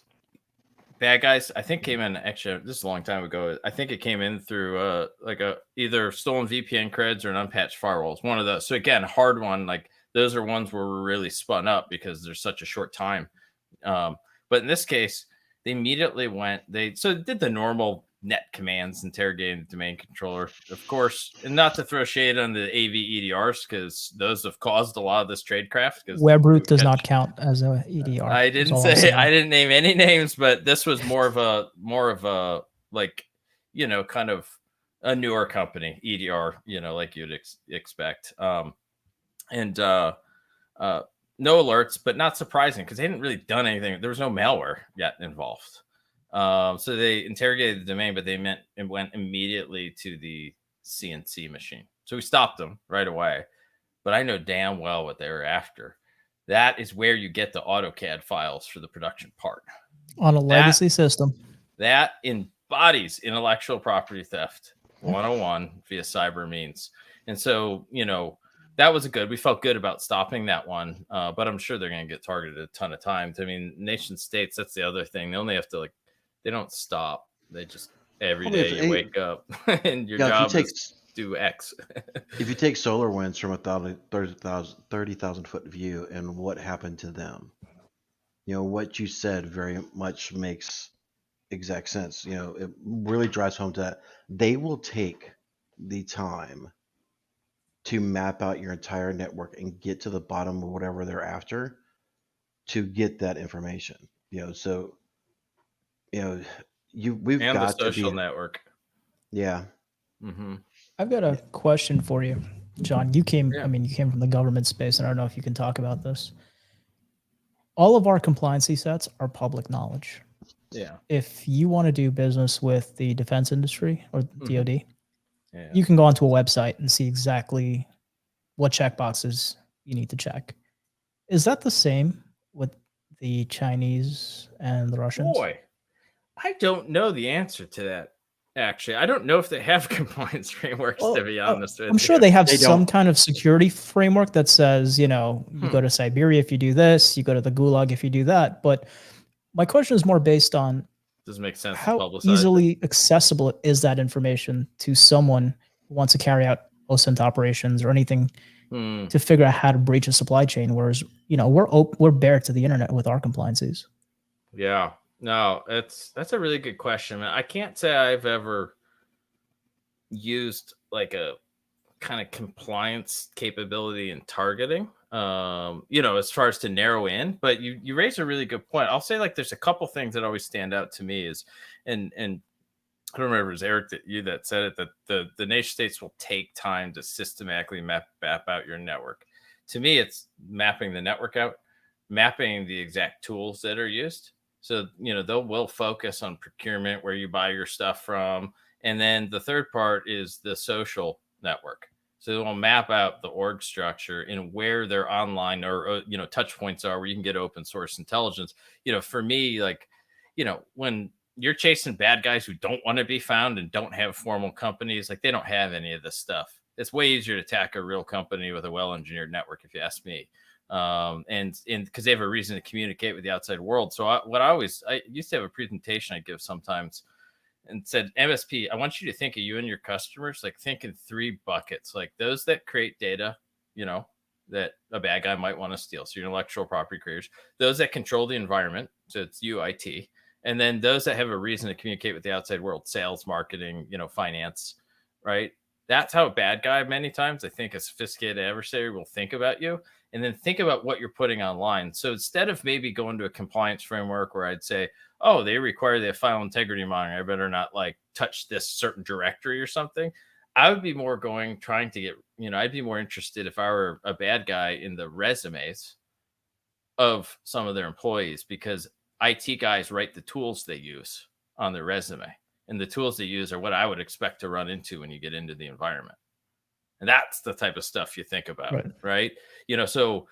bad guys, I think, came in, actually, this is a long time ago. I think it came in through either stolen VPN creds or an unpatched firewalls, one of those. So again, hard one. Like those are ones where we're really spun up because there's such a short time. But in this case, they immediately did the normal net commands, interrogating the domain controller, of course, and not to throw shade on the AV EDRs because those have caused a lot of this tradecraft. Webroot does not count as a EDR. I didn't name any names, but this was more of a kind of a newer company, EDR, like you'd expect. No alerts, but not surprising because they hadn't really done anything. There was no malware yet involved. So they interrogated the domain, but it went immediately to the CNC machine. So we stopped them right away. But I know damn well what they were after. That is where you get the AutoCAD files for the production part. On a legacy system. That embodies intellectual property theft 101 via cyber means. And so, that was we felt good about stopping that one. But I'm sure they're going to get targeted a ton of times. I mean, nation states, that's the other thing. They only have to they don't stop. They just every day you wake up and your job is do X. If you take SolarWinds from a 30,000 foot view and what happened to them, what you said very much makes exact sense. It really drives home to that. They will take the time to map out your entire network and get to the bottom of whatever they're after to get that information. So we've and got the social to be, network. Yeah. Mm-hmm. I've got a question for you, John. You came from the government space, and I don't know if you can talk about this. All of our compliancy sets are public knowledge. Yeah. If you want to do business with the defense industry or DoD, yeah, you can go onto a website and see exactly what checkboxes you need to check. Is that the same with the Chinese and the Russians? Boy, I don't know the answer to that. Actually, I don't know if they have compliance frameworks, to be honest with I'm sure you. they have They some don't. kind of security framework that says, you know, you go to Siberia if you do this, you go to the Gulag if you do that. But my question is more based on Doesn't make sense to how publicize it. easily accessible is that information to someone who wants to carry out OSINT operations or anything Hmm. to figure out how to breach a supply chain. Whereas, you know, we're bare to the internet with our compliances. Yeah. No, that's a really good question, man. I can't say I've ever used like a kind of compliance capability in targeting. As far as to narrow in, but you raise a really good point. I'll say like there's a couple things that always stand out to me is and I don't remember, it was Eric that said it, that the nation states will take time to systematically map out your network. To me, it's mapping the network out, mapping the exact tools that are used. So, will focus on procurement, where you buy your stuff from. And then the third part is the social network. So they'll map out the org structure and where their online or touch points are, where you can get open source intelligence. For me, like, when you're chasing bad guys who don't want to be found and don't have formal companies, like they don't have any of this stuff. It's way easier to attack a real company with a well-engineered network, if you ask me. And because they have a reason to communicate with the outside world. So I used to have a presentation I give sometimes and said, MSP, I want you to think of you and your customers, like think in 3 buckets, like those that create data, that a bad guy might want to steal. So your intellectual property creators, those that control the environment. So it's UIT. And then those that have a reason to communicate with the outside world, sales, marketing, finance, right? That's how a bad guy, many times, I think a sophisticated adversary will think about you, and then think about what you're putting online. So instead of maybe going to a compliance framework where I'd say, oh, they require the file integrity monitoring, I better not like touch this certain directory or something. I would be more trying to get, I'd be more interested if I were a bad guy in the resumes of some of their employees, because IT guys write the tools they use on their resume, and the tools they use are what I would expect to run into when you get into the environment. And that's the type of stuff you think about, right? So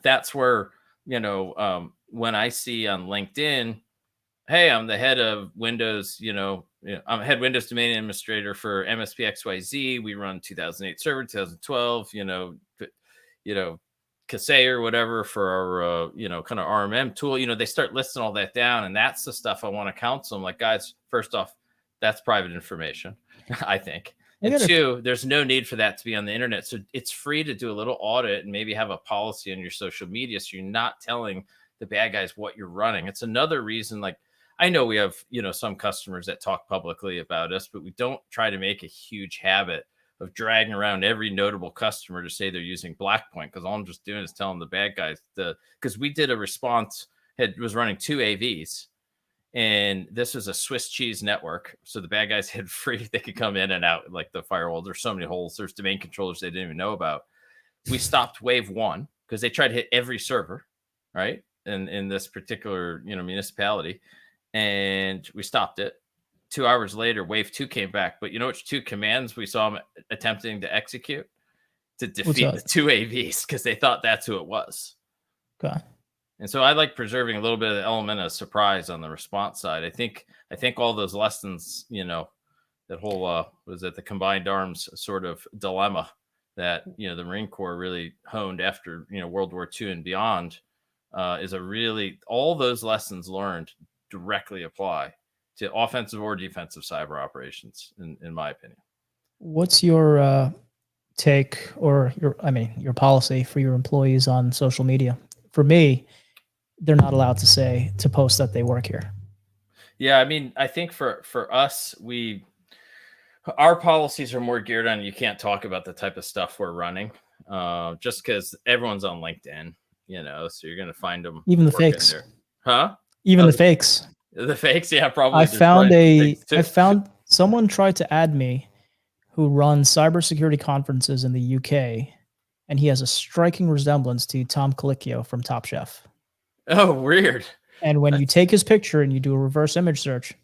that's where, when I see on LinkedIn, hey, I'm the head of Windows, I'm head Windows domain administrator for MSP XYZ. We run 2008 server, 2012, Kaseya or whatever for our, kind of RMM tool. They start listing all that down, and that's the stuff I want to counsel them. Like, guys, first off, that's private information, I think. And 2, there's no need for that to be on the internet. So it's free to do a little audit and maybe have a policy on your social media, so you're not telling the bad guys what you're running. It's another reason, like, I know we have, some customers that talk publicly about us, but we don't try to make a huge habit of dragging around every notable customer to say they're using Blackpoint, because all I'm just doing is telling the bad guys because we did a response, was running 2 AVs, and this was a Swiss cheese network. So the bad guys had free, they could come in and out like the firewall. There's so many holes. There's domain controllers they didn't even know about. We stopped wave 1 because they tried to hit every server, right? In this particular, municipality. And we stopped it. 2 hours later, wave 2 came back. But which 2 commands we saw them attempting to execute to defeat the 2 AVs, because they thought that's who it was. Okay. And so I like preserving a little bit of the element of surprise on the response side. I think all those lessons, that whole was it the combined arms sort of dilemma that the Marine Corps really honed after World War II and beyond, is all those lessons learned directly apply to offensive or defensive cyber operations, in my opinion. What's your take or your policy for your employees on social media? For me, they're not allowed to post that they work here. Yeah, I think for us, our policies are more geared on, you can't talk about the type of stuff we're running, just because everyone's on LinkedIn, so you're going to find them. Even the fakes. There. Huh? Even the fakes. The fakes, yeah, probably. I found someone tried to add me who runs cybersecurity conferences in the UK, and he has a striking resemblance to Tom Colicchio from Top Chef. Oh, weird. And when you take his picture and you do a reverse image search,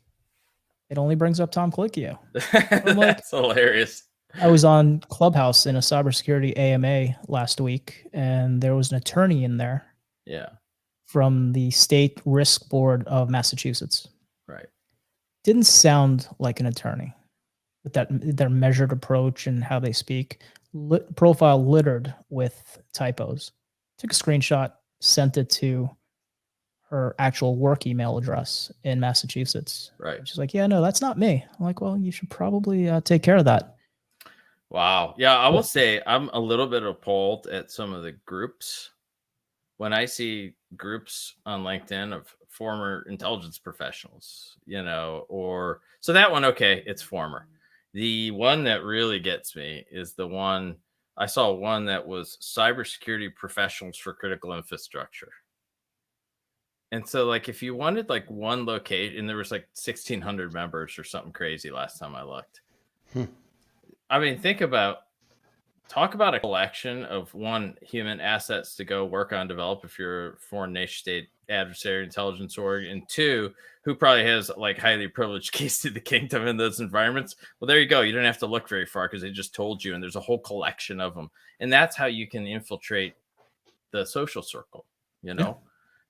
it only brings up Tom Colicchio. That's hilarious. I was on Clubhouse in a cybersecurity AMA last week, and there was an attorney in there. Yeah. From the State Risk Board of Massachusetts. Right. didn't sound like an attorney with their measured approach and how they speak. Profile littered with typos. Took a screenshot, sent it to her actual work email address in Massachusetts. Right. She's like, yeah, no, that's not me. I'm like, well, you should probably take care of that. Wow. Yeah, I will say I'm a little bit appalled at some of the groups. When I see groups on LinkedIn of former intelligence professionals, or so that one, okay, it's former. The one that really gets me is the one I saw one that was cybersecurity professionals for critical infrastructure. And so, like, if you wanted like one location, and there was like 1,600 members or something crazy last time I looked. I mean, talk about a collection of one, human assets to go work on, develop if you're a foreign nation state adversary intelligence org, and two, who probably has like highly privileged keys to the kingdom in those environments. Well, there you go. You don't have to look very far because they just told you, and there's a whole collection of them. And that's how you can infiltrate the social circle, Yeah.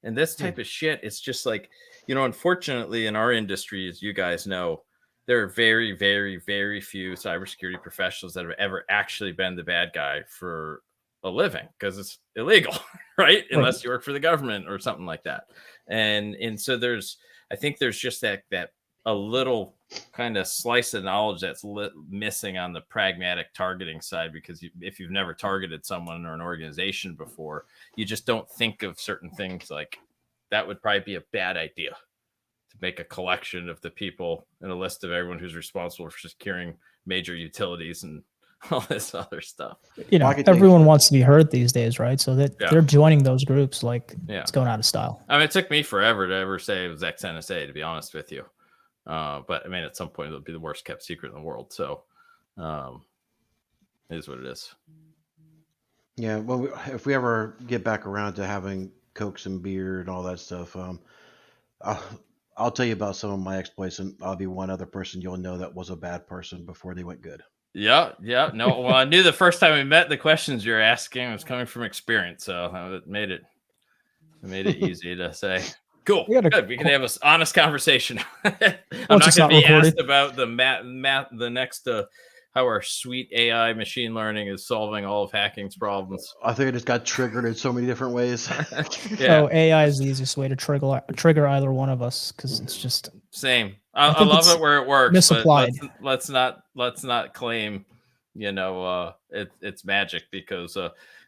And this type of shit, it's just like, unfortunately in our industry, as you guys know, there are very, very, very few cybersecurity professionals that have ever actually been the bad guy for a living because it's illegal, right? Unless you work for the government or something like that. And so I think there's just that a little kind of slice of knowledge that's missing on the pragmatic targeting side, because if you've never targeted someone or an organization before, you just don't think of certain things like that would probably be a bad idea. Make a collection of the people and a list of everyone who's responsible for securing major utilities and all this other stuff. Everyone wants to be heard these days, right? So that they're joining those groups like it's going out of style. I mean, it took me forever to ever say it was ex-NSA, to be honest with you. But I mean, at some point it'll be the worst kept secret in the world. So it is what it is. Yeah. Well, if we ever get back around to having Cokes and beer and all that stuff, I'll tell you about some of my exploits, and I'll be one other person you'll know that was a bad person before they went good. Yeah. No, well, I knew the first time we met, the questions you're asking was coming from experience, so it made it easy to say. Cool. Good. We can have an honest conversation. I'm not going to be asked about the next how our sweet AI machine learning is solving all of hacking's problems. I think it just got triggered in so many different ways. So AI is the easiest way to trigger either one of us, because it's just same. I love it where it works. Misapplied. But let's not claim it's magic, because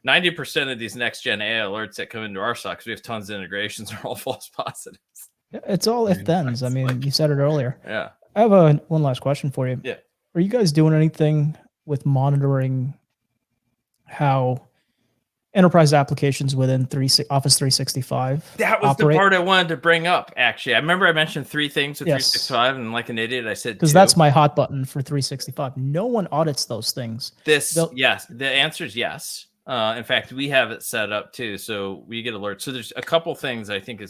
90% of these next gen AI alerts that come into our SOC, we have tons of integrations, are all false positives. It's all if thens. I mean, you said it earlier. Yeah. I have one last question for you. Yeah. Are you guys doing anything with monitoring how enterprise applications within Office 365 That was operate? The part I wanted to bring up, actually. I remember I mentioned 3 things with 365, and like an idiot, I said because that's my hot button for 365. No one audits those things. Yes, the answer is yes. In fact, we have it set up too, so we get alerts. So there's a couple things I think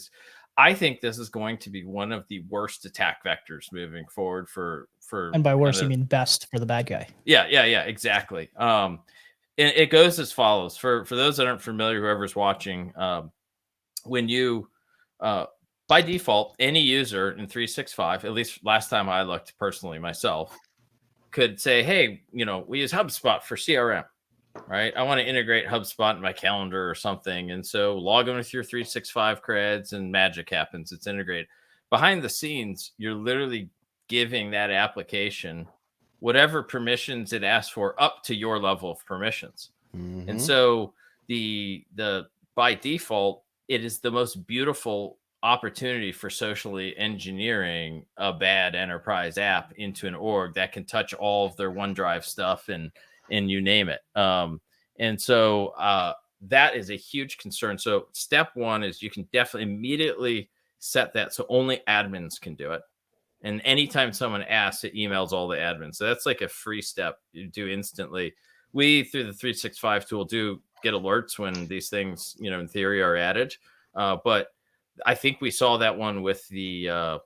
this is going to be one of the worst attack vectors moving forward for and by worst, you mean best for the bad guy. Yeah, exactly. And it goes as follows. For those that aren't familiar, whoever's watching, when you by default, any user in 365, at least last time I looked personally myself, could say, hey, we use HubSpot for CRM. Right. I want to integrate HubSpot in my calendar or something. And so log in with your 365 creds and magic happens. It's integrated. Behind the scenes, you're literally giving that application whatever permissions it asks for up to your level of permissions. Mm-hmm. And so the by default, it is the most beautiful opportunity for socially engineering a bad enterprise app into an org that can touch all of their OneDrive stuff and you name it. And so that is a huge concern. So step one is you can definitely immediately set that so only admins can do it. And anytime someone asks, it emails all the admins. So that's like a free step you do instantly. We, through the 365 tool, do get alerts when these things, in theory, are added. But I think we saw that one with the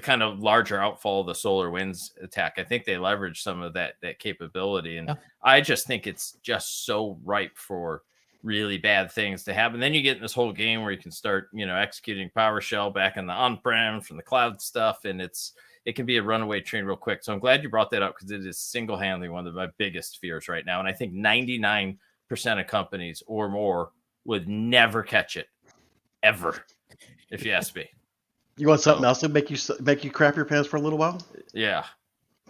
kind of larger outfall of the SolarWinds attack. I think they leveraged some of that capability. And I just think it's just so ripe for really bad things to happen. Then you get in this whole game where you can start, executing PowerShell back in the on-prem from the cloud stuff, and it can be a runaway train real quick. So I'm glad you brought that up because it is single-handedly one of my biggest fears right now. And I think 99% of companies or more would never catch it, ever, if you ask me. You want something else to make you crap your pants for a little while? Yeah.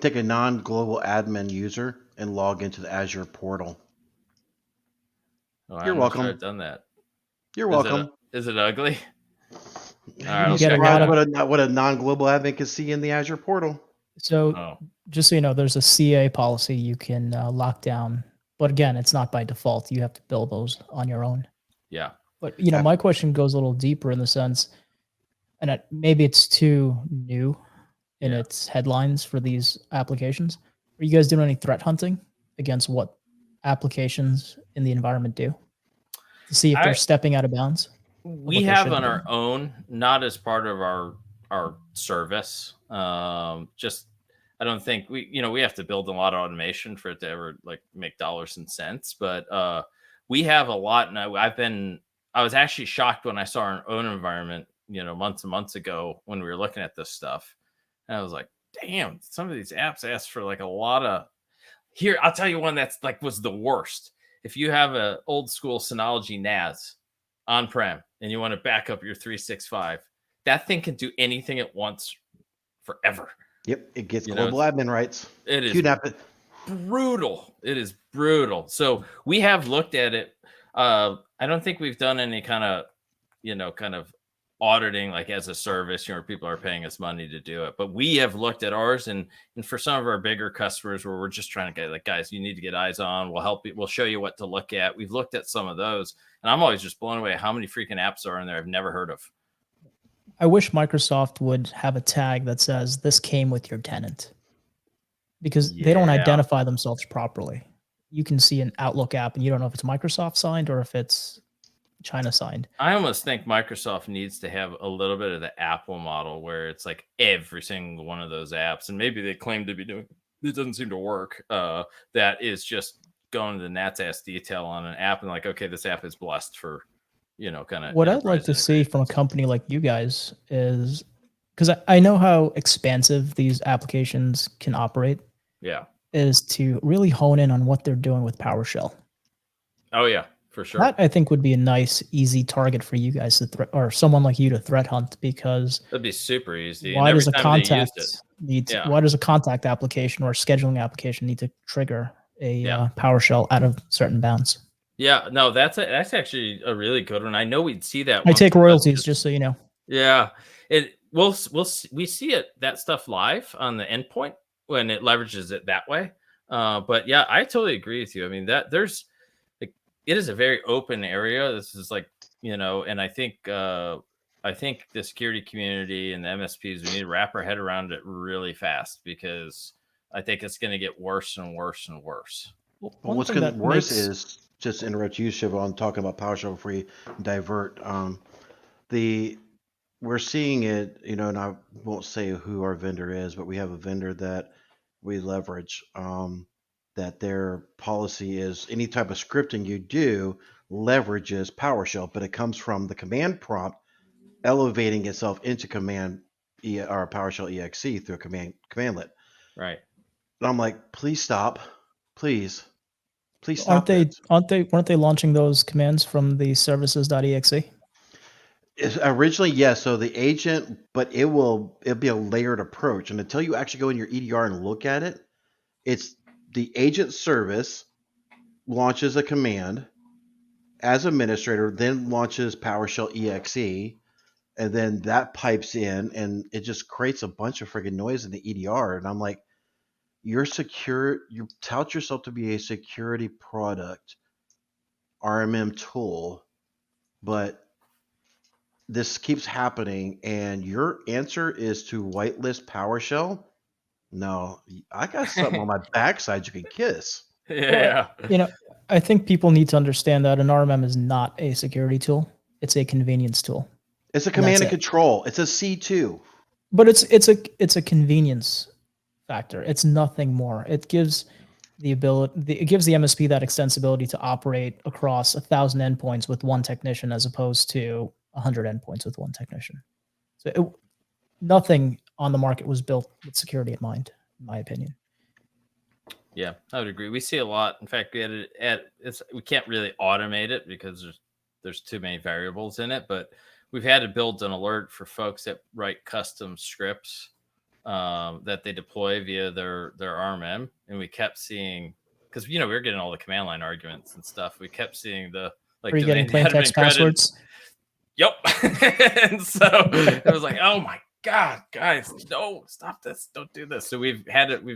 Take a non-global admin user and log into the Azure portal. Oh, You're I'm welcome. Not sure I've done that. You're welcome. Is it ugly? You get what a non-global admin can see in the Azure portal. So just so you know, there's a CA policy you can lock down. But again, it's not by default. You have to build those on your own. Yeah. But, my question goes a little deeper in the sense, and maybe it's too new in its headlines for these applications. Are you guys doing any threat hunting against what applications in the environment do to see if they're stepping out of bounds? We have on our own, not as part of our service. Just I don't think we have to build a lot of automation for it to ever make dollars and cents. But we have a lot, and I was actually shocked when I saw our own environment, months and months ago when we were looking at this stuff, and I was like, damn, some of these apps ask for a lot of. Here, I'll tell you one that's was the worst. If you have an old school Synology NAS on-prem and you want to back up your 365, that thing can do anything it wants forever. Yep, it gets global admin rights. It is brutal. It is brutal. So we have looked at it. I don't think we've done any kind of auditing as a service, where people are paying us money to do it. But we have looked at ours, and for some of our bigger customers where we're just trying to get guys, you need to get eyes on. We'll help you. We'll show you what to look at. We've looked at some of those, and I'm always just blown away how many freaking apps are in there I've never heard of. I wish Microsoft would have a tag that says this came with your tenant, because they don't identify themselves properly. You can see an Outlook app and you don't know if it's Microsoft signed or if it's China signed. I almost think Microsoft needs to have a little bit of the Apple model where it's every single one of those apps, and maybe they claim to be doing, it doesn't seem to work. That is just going to the Nat's ass detail on an app and okay, this app is blessed for, kind of. What I'd like to see from a company like you guys is, because I know how expansive these applications can operate. Yeah. Is to really hone in on what they're doing with PowerShell. Oh yeah. For sure. That I think would be a nice, easy target for you guys to or someone like you to threat hunt, because that'd be super easy. Why does a contact why does a contact application or a scheduling application need to trigger a PowerShell out of certain bounds? Yeah, no, that's actually a really good one. I know we'd see that. I take royalties, just so you know. Yeah, we see that stuff live on the endpoint when it leverages it that way. But yeah, I totally agree with you. I mean it is a very open area. This is and I think the security community and the MSPs, we need to wrap our head around it really fast, because I think it's going to get worse and worse and worse. Well, what's going to get worse is, just to interrupt you, Shiva, on talking about PowerShell before you divert. We're seeing it, and I won't say who our vendor is, but we have a vendor that we leverage. That their policy is any type of scripting you do leverages PowerShell, but it comes from the command prompt elevating itself into command or PowerShell exe through a commandlet. Right. And I'm like, please stop. Please stop. Weren't they launching those commands from the services.exe? Originally, yes. So the agent, but it'll be a layered approach. And until you actually go in your EDR and look at it, it's the agent service launches a command as administrator, then launches PowerShell exe, and then that pipes in, and it just creates a bunch of friggin' noise in the EDR. And I'm like, you're secure. You tout yourself to be a security product, RMM tool, but this keeps happening, and your answer is to whitelist PowerShell. No, I got something on my backside you can kiss. Yeah. I think people need to understand that an RMM is not a security tool. It's a convenience tool. It's a command and control. It's a C2. But it's a convenience factor. It's nothing more. It gives it gives the MSP that extensibility to operate across 1,000 endpoints with one technician as opposed to 100 endpoints with one technician. So nothing on the market was built with security in mind, in my opinion. Yeah, I would agree. We see a lot. In fact, we can't really automate it because there's too many variables in it. But we've had to build an alert for folks that write custom scripts that they deploy via their RMM, and we kept seeing, because we were getting all the command line arguments and stuff. We kept seeing the Are you getting plain text passwords? Yep. And so it was like, oh my God, guys, no, stop this. Don't do this. So we've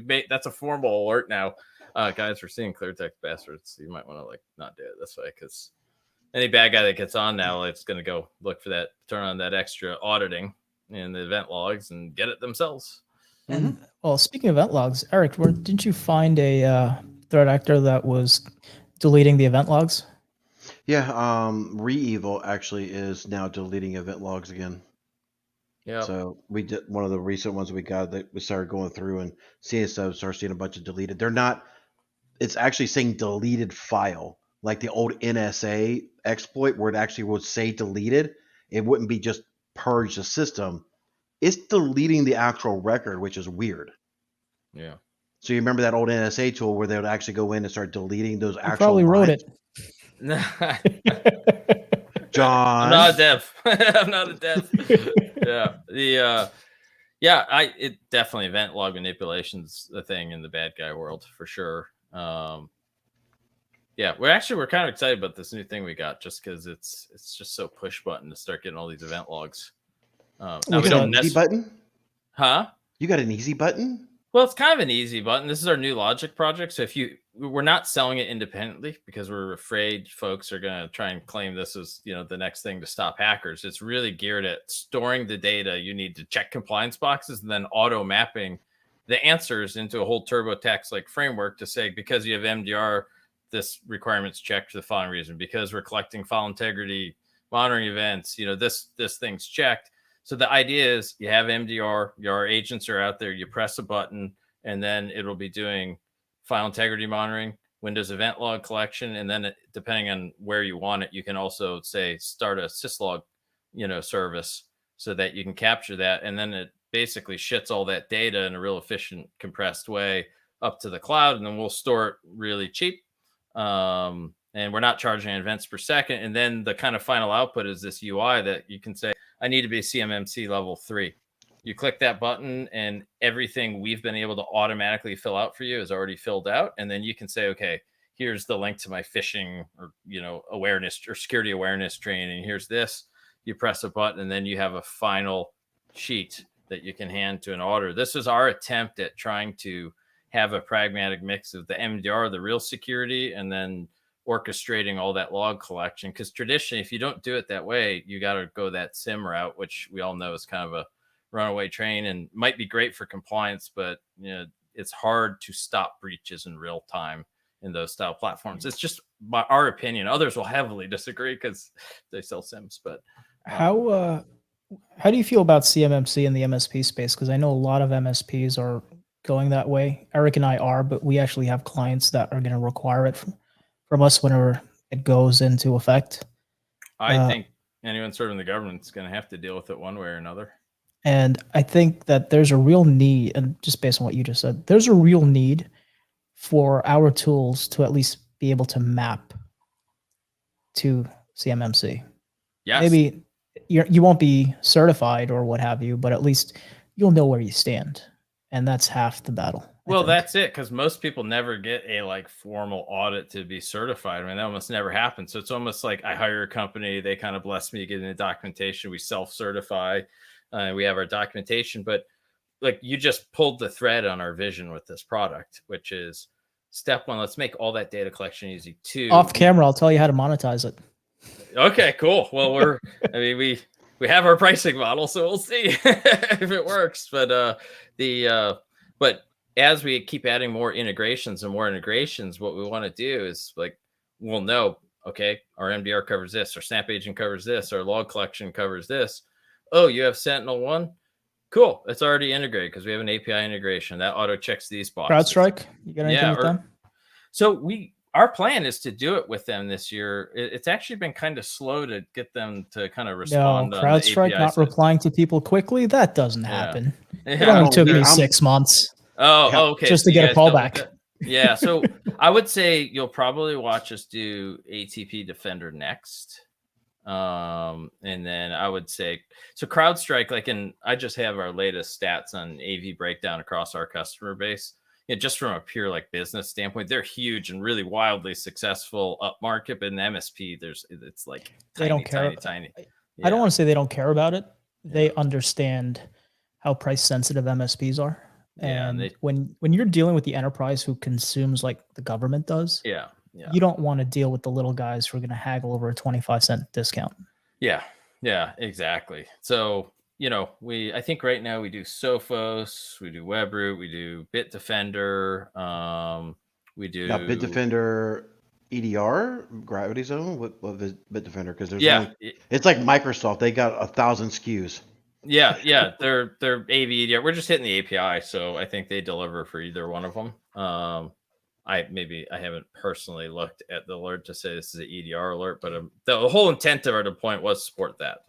made, that's a formal alert now. Guys, we're seeing clear text passwords. So you might want to not do it this way, because any bad guy that gets on now, it's going to go look for that, turn on that extra auditing in the event logs and get it themselves. And well, speaking of event logs, Eric, didn't you find a threat actor that was deleting the event logs? Yeah, ReEvil actually is now deleting event logs again. Yeah. So we did one of the recent ones we got that we started going through and CSO started seeing a bunch of deleted. They're not. It's actually saying deleted file, like the old NSA exploit where it actually would say deleted. It wouldn't be just purge the system. It's deleting the actual record, which is weird. Yeah. So you remember that old NSA tool where they would actually go in and start deleting those actual. Probably wrote it. John, I'm not a dev. I'm not a dev. Yeah. It definitely event log manipulation's a thing in the bad guy world for sure. Yeah, we're kind of excited about this new thing we got, just because it's just so push button to start getting all these event logs. Now we don't easy button, huh? You got an easy button? Well, it's kind of an easy button. This is our new Logic project. So we're not selling it independently because we're afraid folks are going to try and claim this is, the next thing to stop hackers. It's really geared at storing the data you need to check compliance boxes and then auto mapping the answers into a whole TurboTax like framework to say, because you have MDR, this requirement's checked for the following reason. Because we're collecting file integrity monitoring events, this thing's checked. So the idea is you have MDR, your agents are out there, you press a button, and then it'll be doing file integrity monitoring, Windows event log collection, and then depending on where you want it, you can also say start a syslog, service so that you can capture that, and then it basically shits all that data in a real efficient, compressed way up to the cloud, and then we'll store it really cheap. And we're not charging events per second. And then the kind of final output is this UI that you can say, I need to be CMMC level 3. You click that button and everything we've been able to automatically fill out for you is already filled out. And then you can say, okay, here's the link to my phishing or, awareness or security awareness training. Here's this. You press a button and then you have a final sheet that you can hand to an auditor. This is our attempt at trying to have a pragmatic mix of the MDR, the real security, and then orchestrating all that log collection. Because traditionally, if you don't do it that way, you got to go that SIM route, which we all know is kind of a runaway train and might be great for compliance, but it's hard to stop breaches in real time in those style platforms. It's just our opinion. Others will heavily disagree because they sell SIMs. But how do you feel about CMMC in the MSP space? Because I know a lot of MSPs are going that way. Eric and I are, but we actually have clients that are going to require it from us whenever it goes into effect. I think anyone serving the government is going to have to deal with it one way or another. And I think that there's a real need, and just based on what you just said, there's a real need for our tools to at least be able to map to CMMC. Yes. Maybe you won't be certified or what have you, but at least you'll know where you stand. And that's half the battle. Well, that's it, because most people never get a formal audit to be certified. I mean, that almost never happens. So it's almost like I hire a company, they kind of bless me getting the documentation, we self-certify, we have our documentation. But you just pulled the thread on our vision with this product, which is step one, let's make all that data collection easy. 2, off camera, I'll tell you how to monetize it. Okay, cool. Well, we have our pricing model, so we'll see if it works. But but as we keep adding more integrations, what we want to do is we'll know, okay, our MDR covers this, our Snap Agent covers this, our log collection covers this. Oh, you have SentinelOne? Cool. It's already integrated because we have an API integration that auto checks these boxes. CrowdStrike? You got anything with them? So our plan is to do it with them this year. It's actually been kind of slow to get them to kind of No, respond on the CrowdStrike API not side. replying to people quickly. That doesn't Yeah. happen. It Yeah. only took dude, me I'm- 6 months Oh, okay. just so to you get a guys call dealt with back. it? Yeah. So I would say you'll probably watch us do ATP Defender next. And then I would say so CrowdStrike, I just have our latest stats on AV breakdown across our customer base. Yeah, just from a pure business standpoint, they're huge and really wildly successful upmarket. But in the MSP, it's like They don't care. tiny. I don't want to say they don't care about it. They Yeah. understand how price sensitive MSPs are. Yeah, And when you're dealing with the enterprise who consumes like the government does, Yeah. you don't want to deal with the little guys who are going to haggle over a 25-cent discount. Yeah, exactly. So, I think right now we do Sophos, we do Webroot, we do Bitdefender, we do Bitdefender EDR, Gravity Zone. What is Bitdefender? Because there's Yeah. it's like Microsoft. They got 1,000 SKUs. Yeah, they're AV EDR. We're just hitting the API, so I think they deliver for either one of them. I haven't personally looked at the alert to say this is an EDR alert, but the whole intent of our deployment was support that.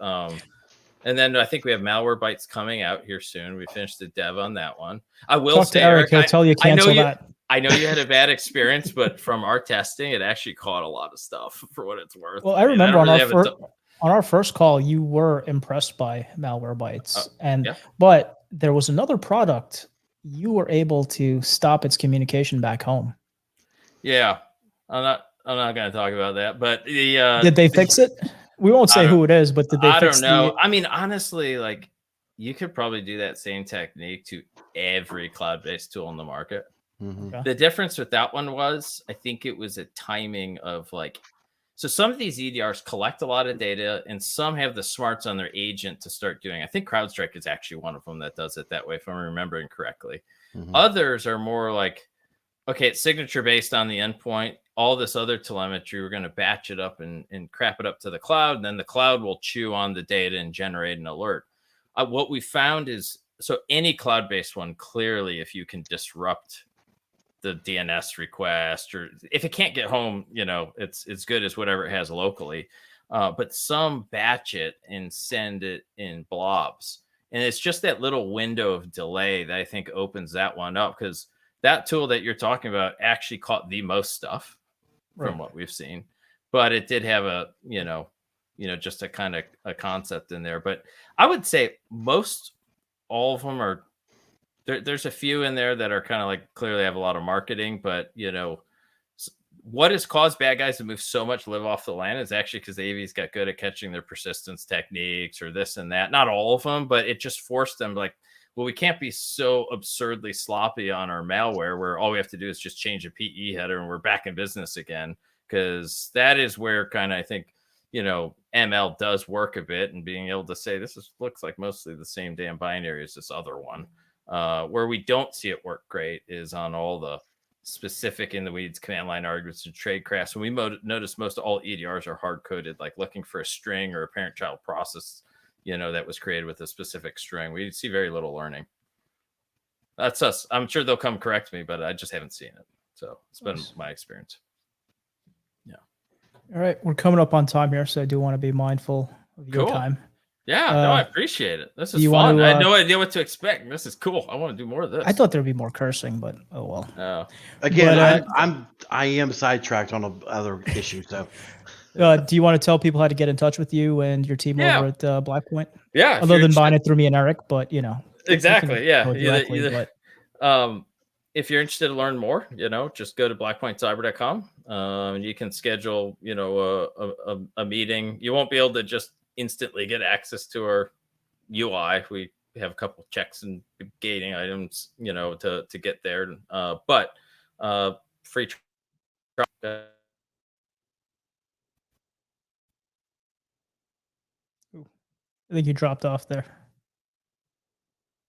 And then I think we have Malwarebytes coming out here soon. We finished the dev on that one. I will Talk say, to Eric. He'll tell you cancel that. I know you had a bad experience, but from our testing, it actually caught a lot of stuff for what it's worth. Well, I remember on our first call, you were impressed by Malwarebytes, but there was another product you were able to stop its communication back home. Yeah, I'm not going to talk about that, but did they fix it? We won't say who it is, but did they fix it? I don't know. I mean, honestly, you could probably do that same technique to every cloud-based tool in the market. Mm-hmm. Okay. The difference with that one was, I think it was a timing of so some of these EDRs collect a lot of data and some have the smarts on their agent to start doing. I think CrowdStrike is actually one of them that does it that way, if I'm remembering correctly. Mm-hmm. Others are more okay, it's signature based on the endpoint. All this other telemetry, we're going to batch it up and crap it up to the cloud. And then the cloud will chew on the data and generate an alert. What we found is, so any cloud-based one, clearly, if you can disrupt the DNS request, or if it can't get home, it's good as whatever it has locally. But some batch it and send it in blobs. And it's just that little window of delay that I think opens that one up, because that tool that you're talking about actually caught the most stuff from what we've seen, but it did have a, just a kind of a concept in there. But I would say all of them are there's a few in there that are kind of clearly have a lot of marketing, but what has caused bad guys to move so much live off the land is actually because the AVs got good at catching their persistence techniques or this and that. Not all of them, but it just forced them well, we can't be so absurdly sloppy on our malware where all we have to do is just change a PE header and we're back in business again. Because that is where kind of, I think, ML does work a bit, and being able to say looks like mostly the same damn binary as this other one. Where we don't see it work great is on all the specific in the weeds command line arguments and trade crafts. And we notice most of all EDRs are hard coded, looking for a string or a parent child process, that was created with a specific string. We see very little learning. That's us. I'm sure they'll come correct me, but I just haven't seen it. So it's been my experience. Yeah. All right. We're coming up on time here, so I do want to be mindful of your time. Yeah, no, I appreciate it. This is fun. I had no idea what to expect. This is cool. I want to do more of this. I thought there'd be more cursing, but oh well. Again, I am sidetracked on other issues, so. Do you want to tell people how to get in touch with you and your team over at BlackPoint? Yeah. Other than buying it through me and Eric, but Exactly. Yeah. Directly, if you're interested to learn more, just go to blackpointcyber.com. You can schedule, a meeting. You won't be able to just instantly get access to our UI. We have a couple checks and gating items, to get there. But free trial. I think you dropped off there.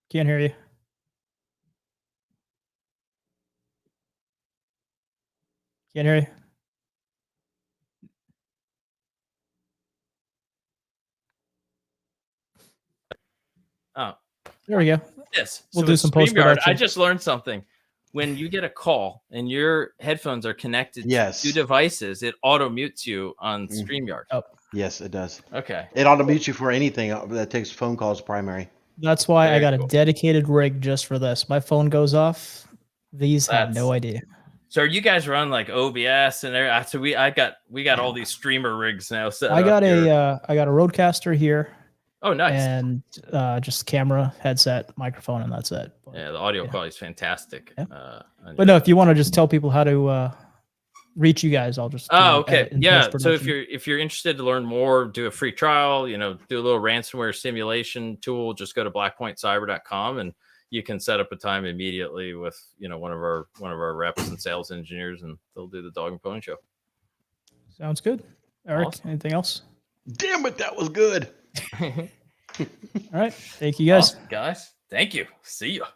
Can't hear you. Can't hear you. Oh, there we go. Yes, We'll do some post production. I just learned something. when you get a call and your headphones are connected Yes. to two devices, it auto mutes you on Mm. StreamYard. Oh, Yes, it does. Okay. It auto mutes you for anything that takes phone calls primary. that's why I Very got cool. a dedicated rig just for this. My phone goes off. These have no That's- idea. So you guys run like OBS and there? So we got all these streamer rigs now set I up got here. I got a Rodecaster here Oh, nice. and just camera, headset, microphone, and that's it. But, Yeah, the audio yeah. quality is fantastic. Yeah. On but no, if you want to just tell people how to reach you guys, I'll just Oh, okay. edit and Yeah. So post-production. if you're interested to learn more, do a free trial, do a little ransomware simulation tool, just go to blackpointcyber.com and you can set up a time immediately with, one of our reps and sales engineers, and they'll do the Dog and Pony Show. Sounds good. Eric, Awesome. anything else? Damn it, that was good. All right. Thank you guys. Awesome, guys. Thank you. See ya.